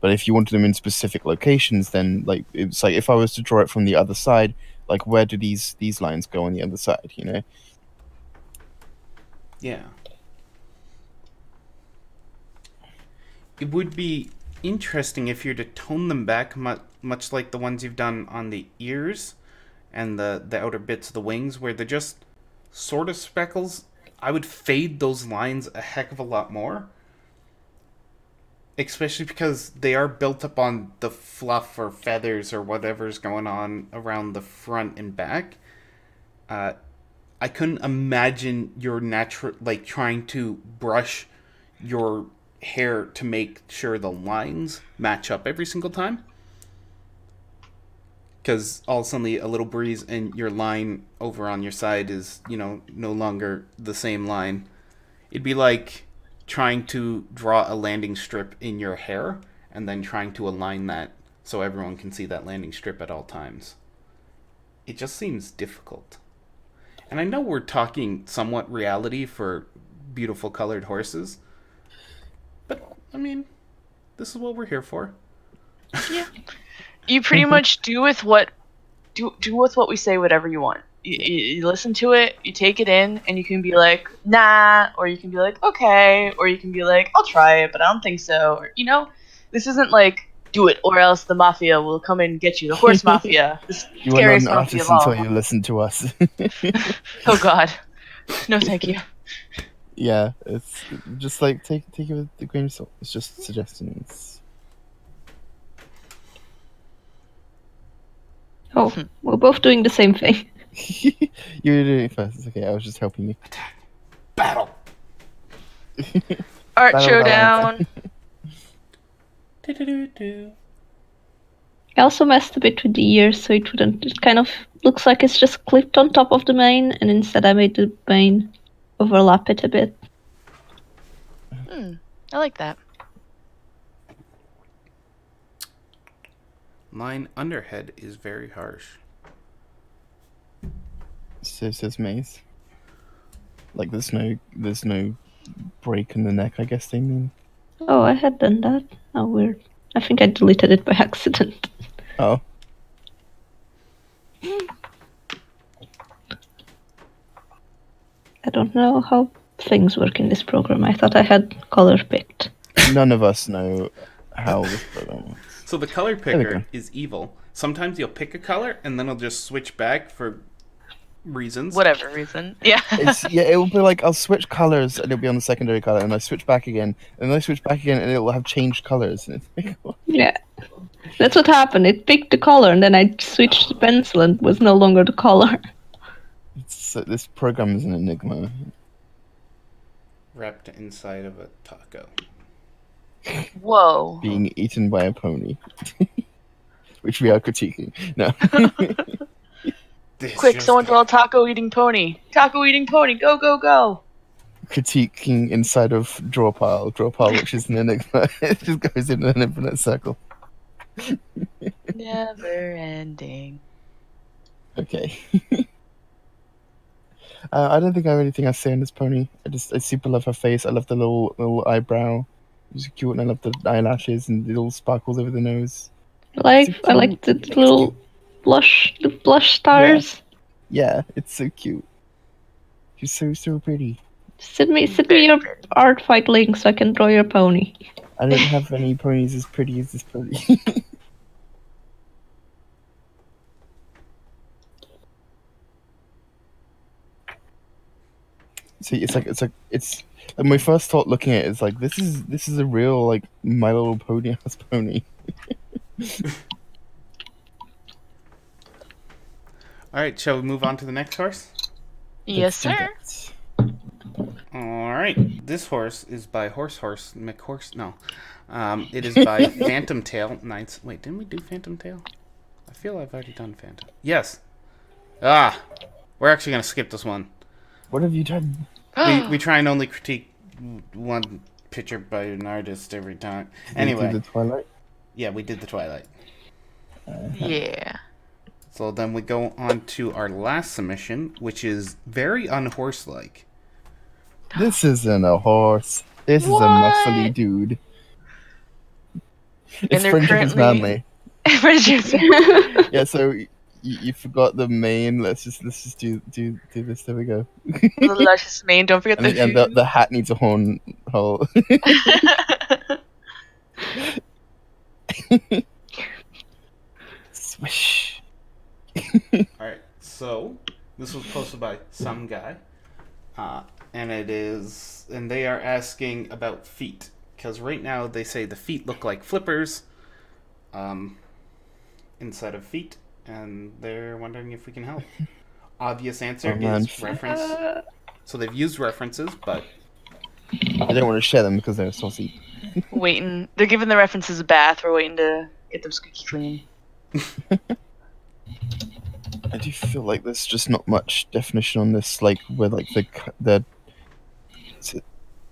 But if you wanted them in specific locations, then like it's like if I was to draw it from the other side, like where do these lines go on the other side, you know? Yeah. It would be interesting if you're to tone them back much like the ones you've done on the ears and the outer bits of the wings, where they're just sort of speckles. I would fade those lines a heck of a lot more. Especially because they are built up on the fluff or feathers or whatever's going on around the front and back. I couldn't imagine your trying to brush your hair to make sure the lines match up every single time. Because all of a sudden a little breeze and your line over on your side is, no longer the same line. It'd be like trying to draw a landing strip in your hair and then trying to align that so everyone can see that landing strip at all times. It just seems difficult. And I know we're talking somewhat reality for beautiful colored horses, but I mean, this is what we're here for. Yeah. You pretty much do with what we say whatever you want. You listen to it, you take it in, and you can be like, nah, or you can be like, okay, or you can be like, I'll try it, but I don't think so. Or, this isn't like, do it, or else the mafia will come and get you. The horse mafia, the scariest mafia of all. Until you listen to us. Oh God, no, thank you. Yeah, it's just like take it with a grain of salt. It's just suggestions. Oh, we're both doing the same thing. You were doing it first. It's okay. I was just helping you. Attack. Battle. Art showdown. I also messed a bit with the ears, so it wouldn't. It kind of looks like it's just clipped on top of the mane, and instead I made the mane overlap it a bit. I like that. Line underhead is very harsh. So says Maze. Like there's no break in the neck, I guess they mean. Oh, I had done that. Oh, weird. I think I deleted it by accident. Oh. I don't know how things work in this program. I thought I had color picked. None of us know how this program works. So the color picker is evil. Sometimes you'll pick a color and then it'll just switch back for reasons. whatever reason. Yeah. It will be like I'll switch colors and it'll be on the secondary color, and I switch back again, and I switch back again, and it will have changed colors. And it's like, what? Yeah. That's what happened. It picked the color, and then I switched the pencil, and it was no longer the color. This program is an enigma. Wrapped inside of a taco. Whoa. Being eaten by a pony. Which we are critiquing. No. Quick, someone draw a taco eating pony. Taco eating pony, go, go, go. Critiquing inside of draw pile, which is an enigma. It just goes in an infinite circle. Never ending. Okay. I don't think I have anything else to say on this pony. I super love her face. I love the little eyebrow. It's cute, and I love the eyelashes and the little sparkles over the nose. I like the little blush stars. Yeah, it's so cute. She's so pretty. Send me your art fight link so I can draw your pony. I don't have any ponies as pretty as this pony. See, it's and my first thought looking at it is like this is a real like My Little Pony ass pony. All right, shall we move on to the next horse? Yes, sir. All right, this horse is by McHorse. No, it is by Phantom Tail. Nights. Wait, didn't we do Phantom Tail? I feel I've already done Phantom. Yes. We're actually gonna skip this one. What have you done? We try and only critique one picture by an artist every time. Anyway. You did the Twilight? Yeah, we did the Twilight. Yeah. So then we go on to our last submission, which is very unhorse-like. This isn't a horse. This is a muscly dude. It's Friendship is Manly. Yeah, so you forgot the mane. Let's just do this. There we go. The luscious mane. Don't forget and the hat needs a horn hole. Swish. Alright, so this was posted by some guy. And they are asking about feet. Because right now they say the feet look like flippers instead of feet. And they're wondering if we can help. Obvious answer is reference. So they've used references, but I don't want to share them because they're saucy. They're giving the references a bath. We're waiting to get them squeaky clean. I do feel like there's just not much definition on this, like where like the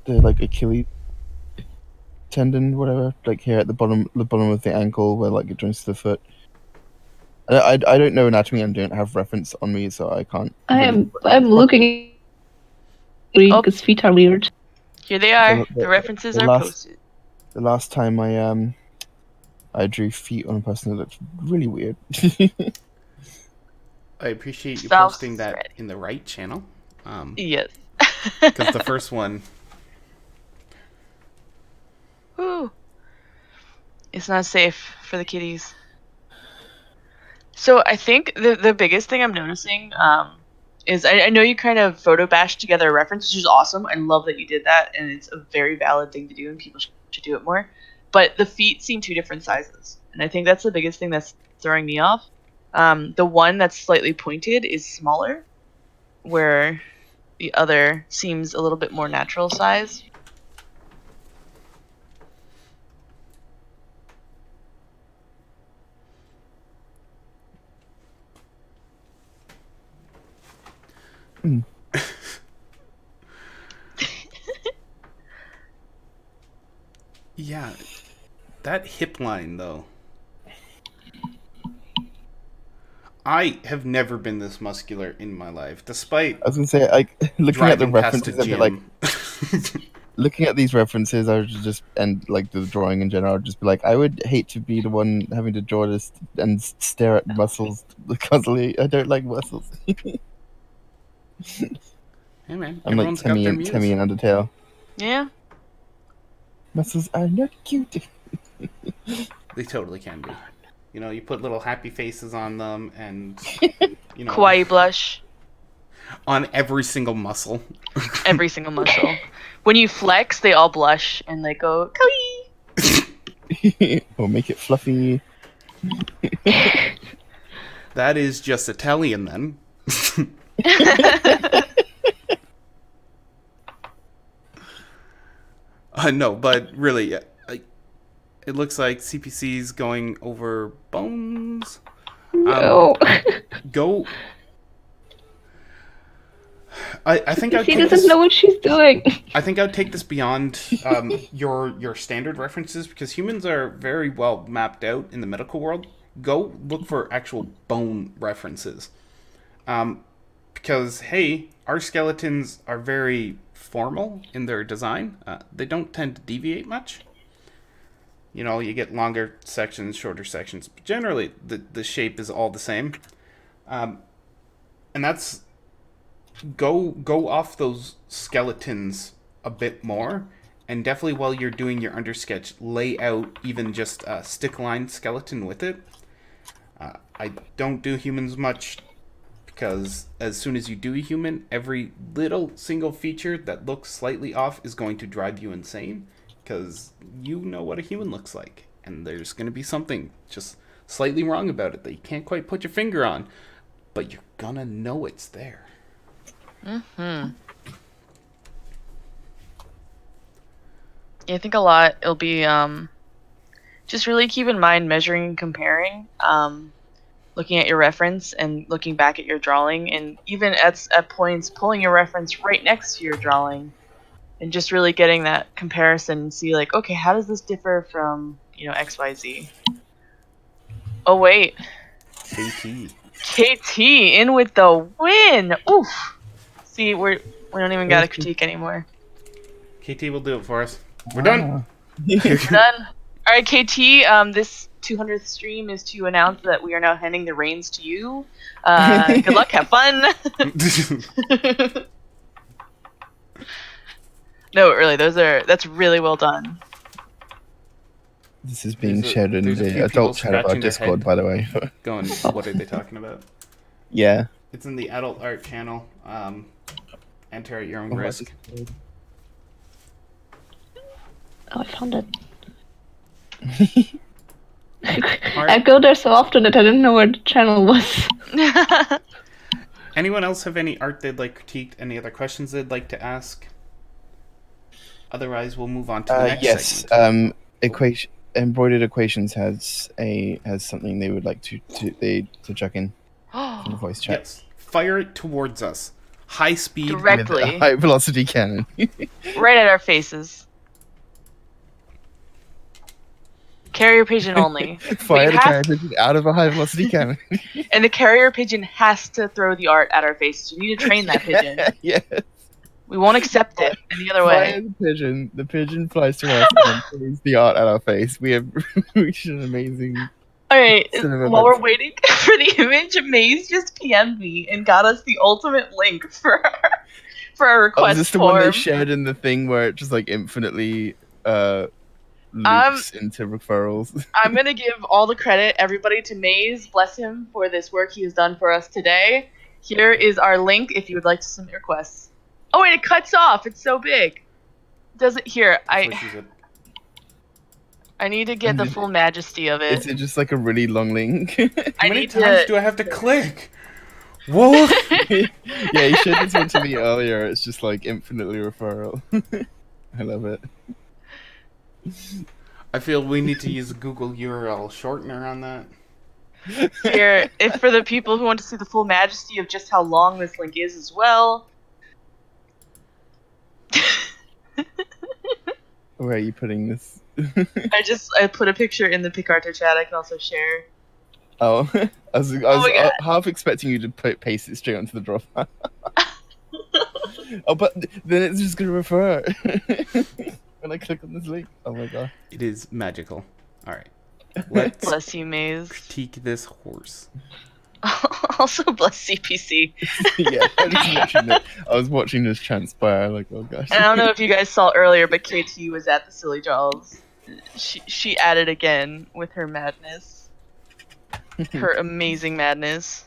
like Achilles tendon, whatever, like here at the bottom of the ankle where like it joins to the foot. I don't know anatomy and don't have reference on me, so I can't. I'm looking because feet are weird. Here they are. The references are posted. The last time I drew feet on a person, it looked really weird. I appreciate you posting that in the right channel. Yes. Because the first one... Ooh. It's not safe for the kitties. So I think the biggest thing I'm noticing is I know you kind of photo bashed together a reference, which is awesome. I love that you did that, and it's a very valid thing to do, and people should do it more. But the feet seem two different sizes, and I think that's the biggest thing that's throwing me off. The one that's slightly pointed is smaller, where the other seems a little bit more natural size. Yeah, that hip line though. I have never been this muscular in my life, despite. I was gonna say, like, looking at the references, looking at these references, I would just like the drawing in general, I'd just be like, I would hate to be the one having to draw this and stare at muscles constantly. I don't like muscles. Hey man, I'm like Timmy and Undertale. Yeah. Muscles are not cute. They totally can be. You know, you put little happy faces on them, and you know. Kawaii blush. on every single muscle. Every single muscle. When you flex, they all blush and they go, "Kawaii." Or make it fluffy. That is just Italian then. No, but really, it looks like CPC's going over bones. No. Go. I think She doesn't know what she's doing. I think I'd take this beyond your standard references, because humans are very well mapped out in the medical world. Go look for actual bone references. Because, hey, our skeletons are very formal in their design. They don't tend to deviate much. You know, you get longer sections, shorter sections. But generally, the shape is all the same. And that's... Go off those skeletons a bit more. And definitely while you're doing your undersketch, lay out even just a stick-line skeleton with it. I don't do humans much, because as soon as you do a human, every little single feature that looks slightly off is going to drive you insane, because you know what a human looks like, and there's going to be something just slightly wrong about it that you can't quite put your finger on, but you're gonna know it's there. Yeah, I think a lot it'll be just really keep in mind measuring and comparing, looking at your reference and looking back at your drawing, and even at points pulling your reference right next to your drawing and just really getting that comparison and see like, okay, how does this differ from, you know, XYZ? Oh wait, KT in with the win. Oof. See, we don't even got a critique anymore. KT will do it for us. We're done. We're done. All right, KT. This 200th stream is to announce that we are now handing the reins to you. Good luck. Have fun. No, really, that's really well done. This is being shared in the adult chat of our Discord, by the way. Going, what are they talking about? Yeah. It's in the adult art channel. Enter at your own risk. Oh, I found it. I go there so often that I didn't know where the channel was. Anyone else have any art they'd like critiqued? Any other questions they'd like to ask? Otherwise, we'll move on to the next segment. Embroidered Equations has something they would like to chuck in the voice chat. Yes, fire it towards us, high speed, directly, with a high velocity cannon, right at our faces. Carrier pigeon only. Fire the carrier pigeon out of a high velocity cannon. And the carrier pigeon has to throw the art at our faces. We need to train that pigeon. Yes. We won't accept it any other way. The pigeon flies to us and throws the art at our face. We have reached an amazing... Alright, while we're waiting for the image, Maze just PM'd me and got us the ultimate link for our request is this the form. one they shared in the thing where it just like infinitely loops into referrals? I'm gonna give all the credit, everybody, to Maze. Bless him for this work he has done for us today. Here is our link if you would like to submit requests. Oh wait, it cuts off. It's so big. Doesn't here. I need to get the full majesty of it. Is it just like a really long link? How many times do I have to click? Whoa! Yeah, you shared this one to me earlier. It's just like infinitely referral. I love it. I feel we need to use a Google URL shortener on that. Here, if for the people who want to see the full majesty of just how long this link is as well. Where are you putting this? I put a picture in the Picarto chat. I can also share. Oh, I was half expecting you to paste it straight onto the drop. Oh, but then it's just gonna refer when I click on this link. Oh my god! It is magical. All right, let's bless you, Maze. Critique this horse. Also, bless CPC. Yeah, I was watching this transpire. Like, oh gosh. And I don't know if you guys saw earlier, but KT was at the Silly Jaws. She added again with her madness, her amazing madness.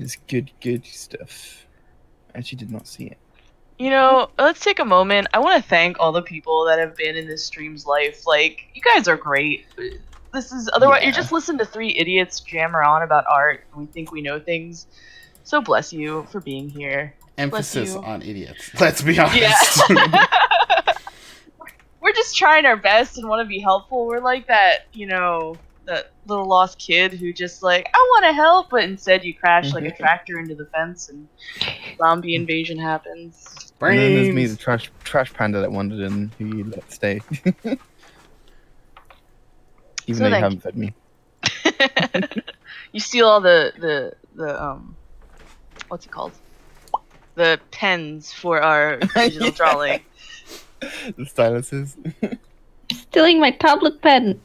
It's good stuff. I actually did not see it. You know, let's take a moment. I want to thank all the people that have been in this stream's life. Like, you guys are great. This is otherwise you're Yeah. just listening to three idiots jammer on about art and we think we know things. So bless you for being here. Emphasis you. on idiots. Let's be honest. Yeah. We're just trying our best and want to be helpful. We're like that, you know, that little lost kid who just like, I want to help, but instead you crash like a tractor into the fence and zombie invasion happens. And then there's me, Brains. the trash panda that wandered in, who you let stay. Even So though you thank haven't fed me. You steal all the what's it called? The pens for our digital Yeah. drawing. The styluses. Stealing my tablet pen.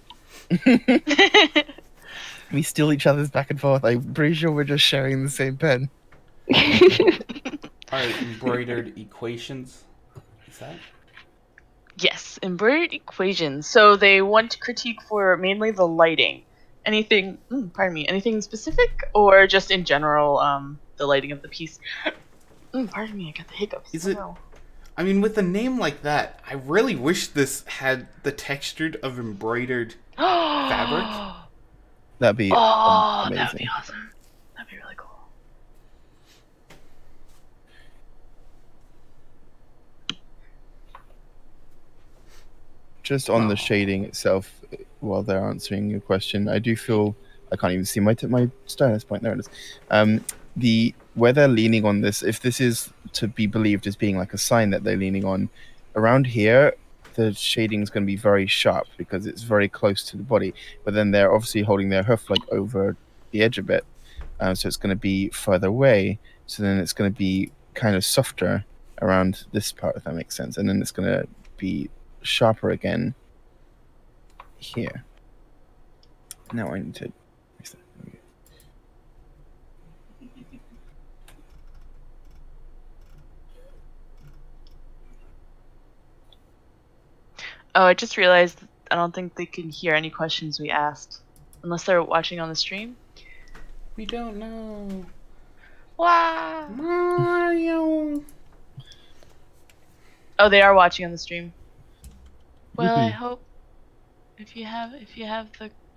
We steal each other's back and forth. I'm pretty sure we're just sharing the same pen. Our embroidered equations. Is that? Yes, embroidered equations. So they want critique for mainly the lighting. Anything, anything specific or just in general, the lighting of the piece? Pardon me, I got the hiccups. Is it? I mean, with a name like that, I really wish this had the texture of embroidered fabric. That'd be amazing. That would be awesome. That'd be really cool. Just on the shading itself, while they're answering your question, I do feel I can't even see my stylus point. There it is. Where they're leaning on this, if this is to be believed as being like a sign that they're leaning on, around here, the shading is going to be very sharp because it's very close to the body. But then they're obviously holding their hoof like over the edge a bit, so it's going to be further away. So then it's going to be kind of softer around this part, if that makes sense, and then it's going to be sharper again here. Now I need to fix that. Oh, I just realized I don't think they can hear any questions we asked. Unless they're watching on the stream. We don't know. Wow. Mario. Oh, they are watching on the stream. Well, I Woohoo. hope if you have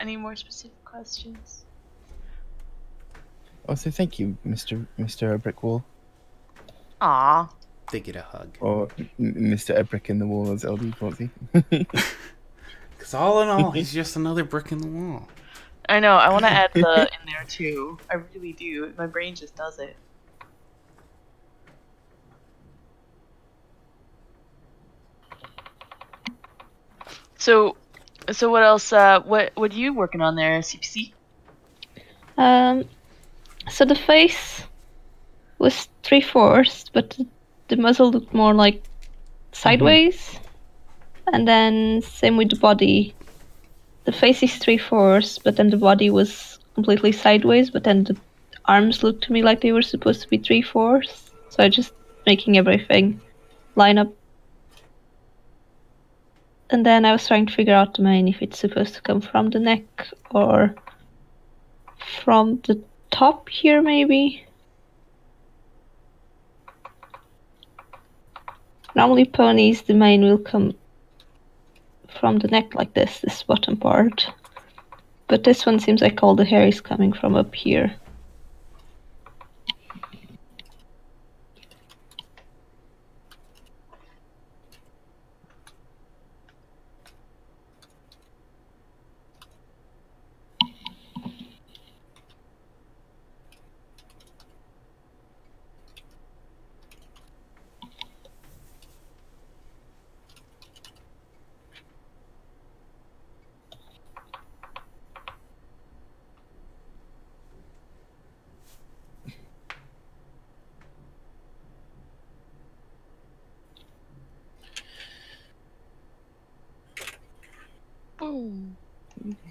any more specific questions. Also, thank you, Mr. Brick Wall, Aw. They get a hug. or Mr. Brick in the Wall, as LD calls you. Because all in all, he's just another brick in the wall. I know, I want to add the in there too. I really do. My brain just does it. So what else? What are you working on there, CPC? So the face was 3/4, but the muzzle looked more like sideways. And then same with the body. The face is 3/4, but then the body was completely sideways, but then the arms looked to me like they were supposed to be 3/4. So I just making everything line up. And then I was trying to figure out the mane, if it's supposed to come from the neck or from the top here, maybe. Normally ponies, the mane will come from the neck like this bottom part. But this one seems like all the hair is coming from up here. Boom.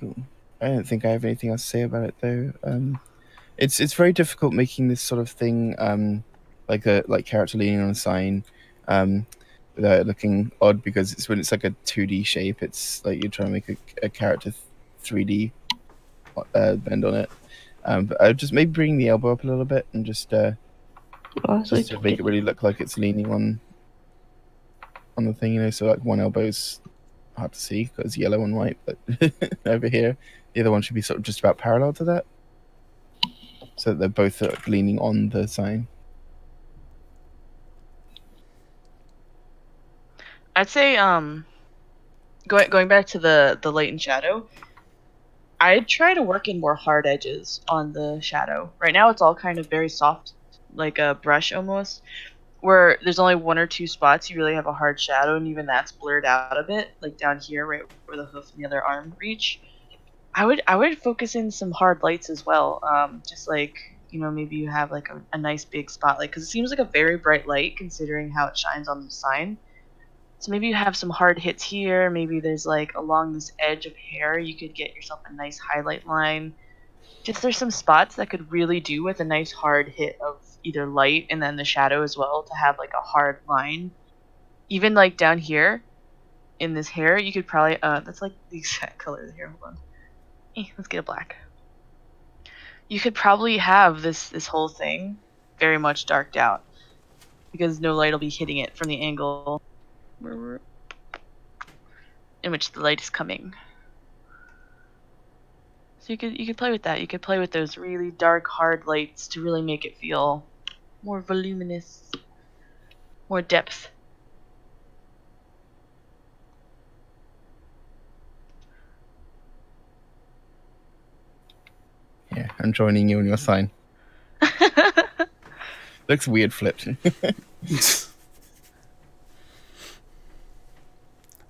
Cool. I don't think I have anything else to say about it, though. It's very difficult making this sort of thing, like character leaning on a sign, without it looking odd, because it's when it's like a 2D shape, it's like you're trying to make a character 3D bend on it. But I would just maybe bring the elbow up a little bit and just to So make it really look like it's leaning on the thing, you know. So like one elbow's hard to see because yellow and white, but over here, the other one should be sort of just about parallel to that, so that they're both leaning on the sign. I'd say going back to the light and shadow, I'd try to work in more hard edges on the shadow. Right now it's all kind of very soft, like a brush almost, where there's only one or two spots you really have a hard shadow, and even that's blurred out a bit, like down here right where the hoof and the other arm reach. I would focus in some hard lights as well. Just like, you know, maybe you have like a nice big spotlight, because it seems like a very bright light considering how it shines on the sign. So maybe you have some hard hits here. Maybe there's like along this edge of hair, you could get yourself a nice highlight line. Just there's some spots that could really do with a nice hard hit of either light and then the shadow as well, to have like a hard line. Even like down here in this hair, you could probably that's like the exact color of the hair. Hold on. Let's get a black. You could probably have this whole thing very much darked out, because no light will be hitting it from the angle in which the light is coming. So you could play with that. You could play with those really dark, hard lights to really make it feel more voluminous, more depth. Yeah, I'm joining you on your sign. Looks weird flipped.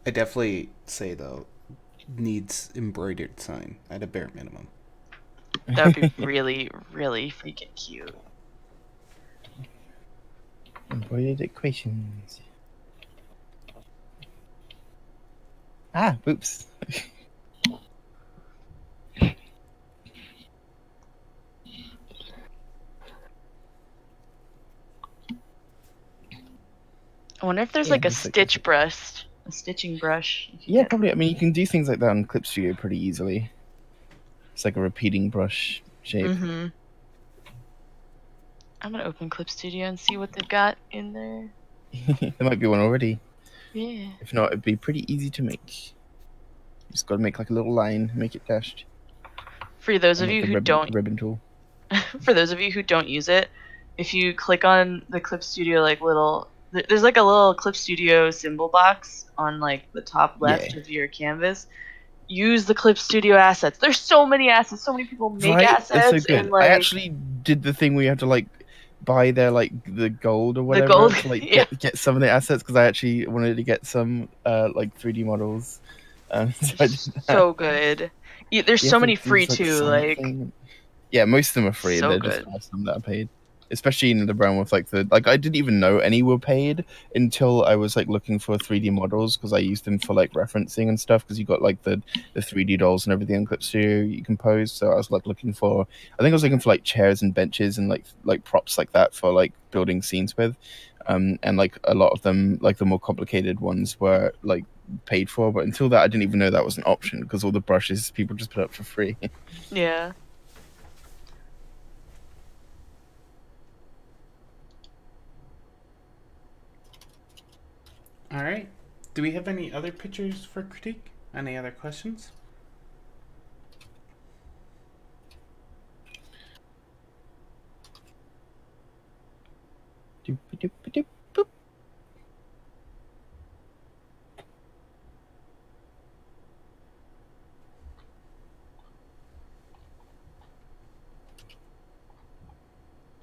I definitely say though, needs embroidered sign at a bare minimum. That would be really, really freaking cute. Embroidered equations. Ah, oops. I wonder if there's Yeah, like a looks like stitch brush, a stitching brush. Yeah, probably. I mean, you can do things like that on Clip Studio pretty easily. It's like a repeating brush shape. Mm-hmm. I'm gonna open Clip Studio and see what they've got in there. There might be one already. Yeah. If not, it'd be pretty easy to make. You just gotta make like a little line, make it dashed. For those And of like you the who ribbon, don't, ribbon tool. for those of you who don't use it, if you click on the Clip Studio like little, there's like a little Clip Studio symbol box on like the top left of your canvas. Use the Clip Studio assets. There's so many assets. So many people make Right? assets. It's so good. And like I actually did the thing where you have to like buy their like the gold or whatever gold, to like yeah. get some of the assets, because I actually wanted to get some like 3D models. So I did that. So good. Yeah, there's You so have to many do free this, too. sign Like thing. Yeah, most of them are free. So They're good. just awesome that are paid. Especially in the brown with like I didn't even know any were paid until I was like looking for 3D models, because I used them for like referencing and stuff, because you got like the 3D dolls and everything on Clip Studio you can pose. So I was like looking for, I think I was looking for like chairs and benches and like props like that for like building scenes with. And like a lot of them, like the more complicated ones, were like paid for, but until that I didn't even know that was an option, because all the brushes people just put up for free. Yeah. All right. Do we have any other pictures for critique? Any other questions?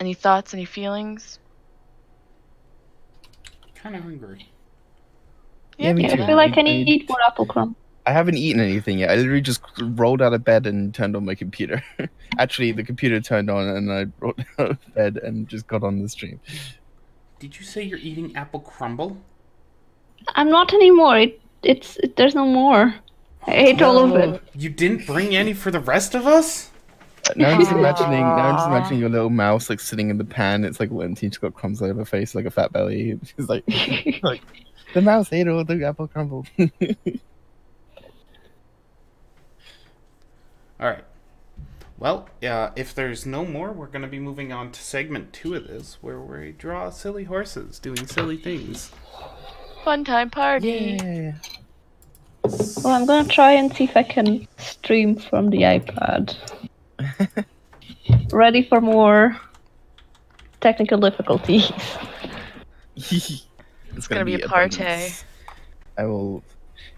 Any thoughts? Any feelings? Kind of hungry. Yeah, me Yeah, too. I feel like I need more apple crumb. I haven't eaten anything yet. I literally just rolled out of bed and turned on my computer. Actually, the computer turned on and I rolled out of bed and just got on the stream. Did you say you're eating apple crumble? I'm not anymore. There's no more. I ate all of it. You didn't bring any for the rest of us? Now I'm just imagining your little mouse like sitting in the pan. It's like empty. She's got crumbs all over her face, like a fat belly. She's like the mouse ate all the apple crumble. All right. Well, if there's no more, we're going to be moving on to segment 2 of this, where we draw silly horses doing silly things. Fun time party. Yeah. Well, I'm gonna try and see if I can stream from the iPad. Ready for more technical difficulties. It's gonna be a abundance. party. I will.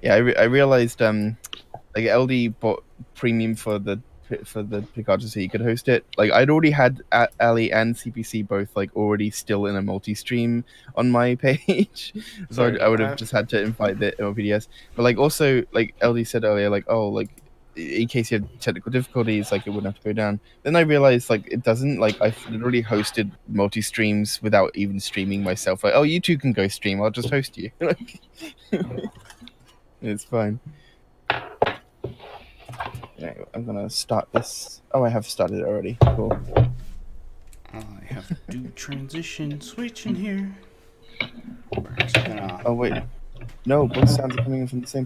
Yeah, I realized like LD bought premium for the Pikachu so he could host it. Like I'd already had Ali and CPC both like already still in a multi-stream on my page, so Sorry I would about have that. just had to invite the MLPDS. But like also like LD said earlier, like oh like in case you had technical difficulties, like it wouldn't have to go down. Then I realized like it doesn't. Like I've literally hosted multi-streams without even streaming myself. Like oh you two can go stream, I'll just host you. It's fine. Yeah, I'm gonna start this. Oh, I have started it already. Cool. I have to do transition switch in here. We're just gonna... Oh wait, no, both sounds are coming in from the same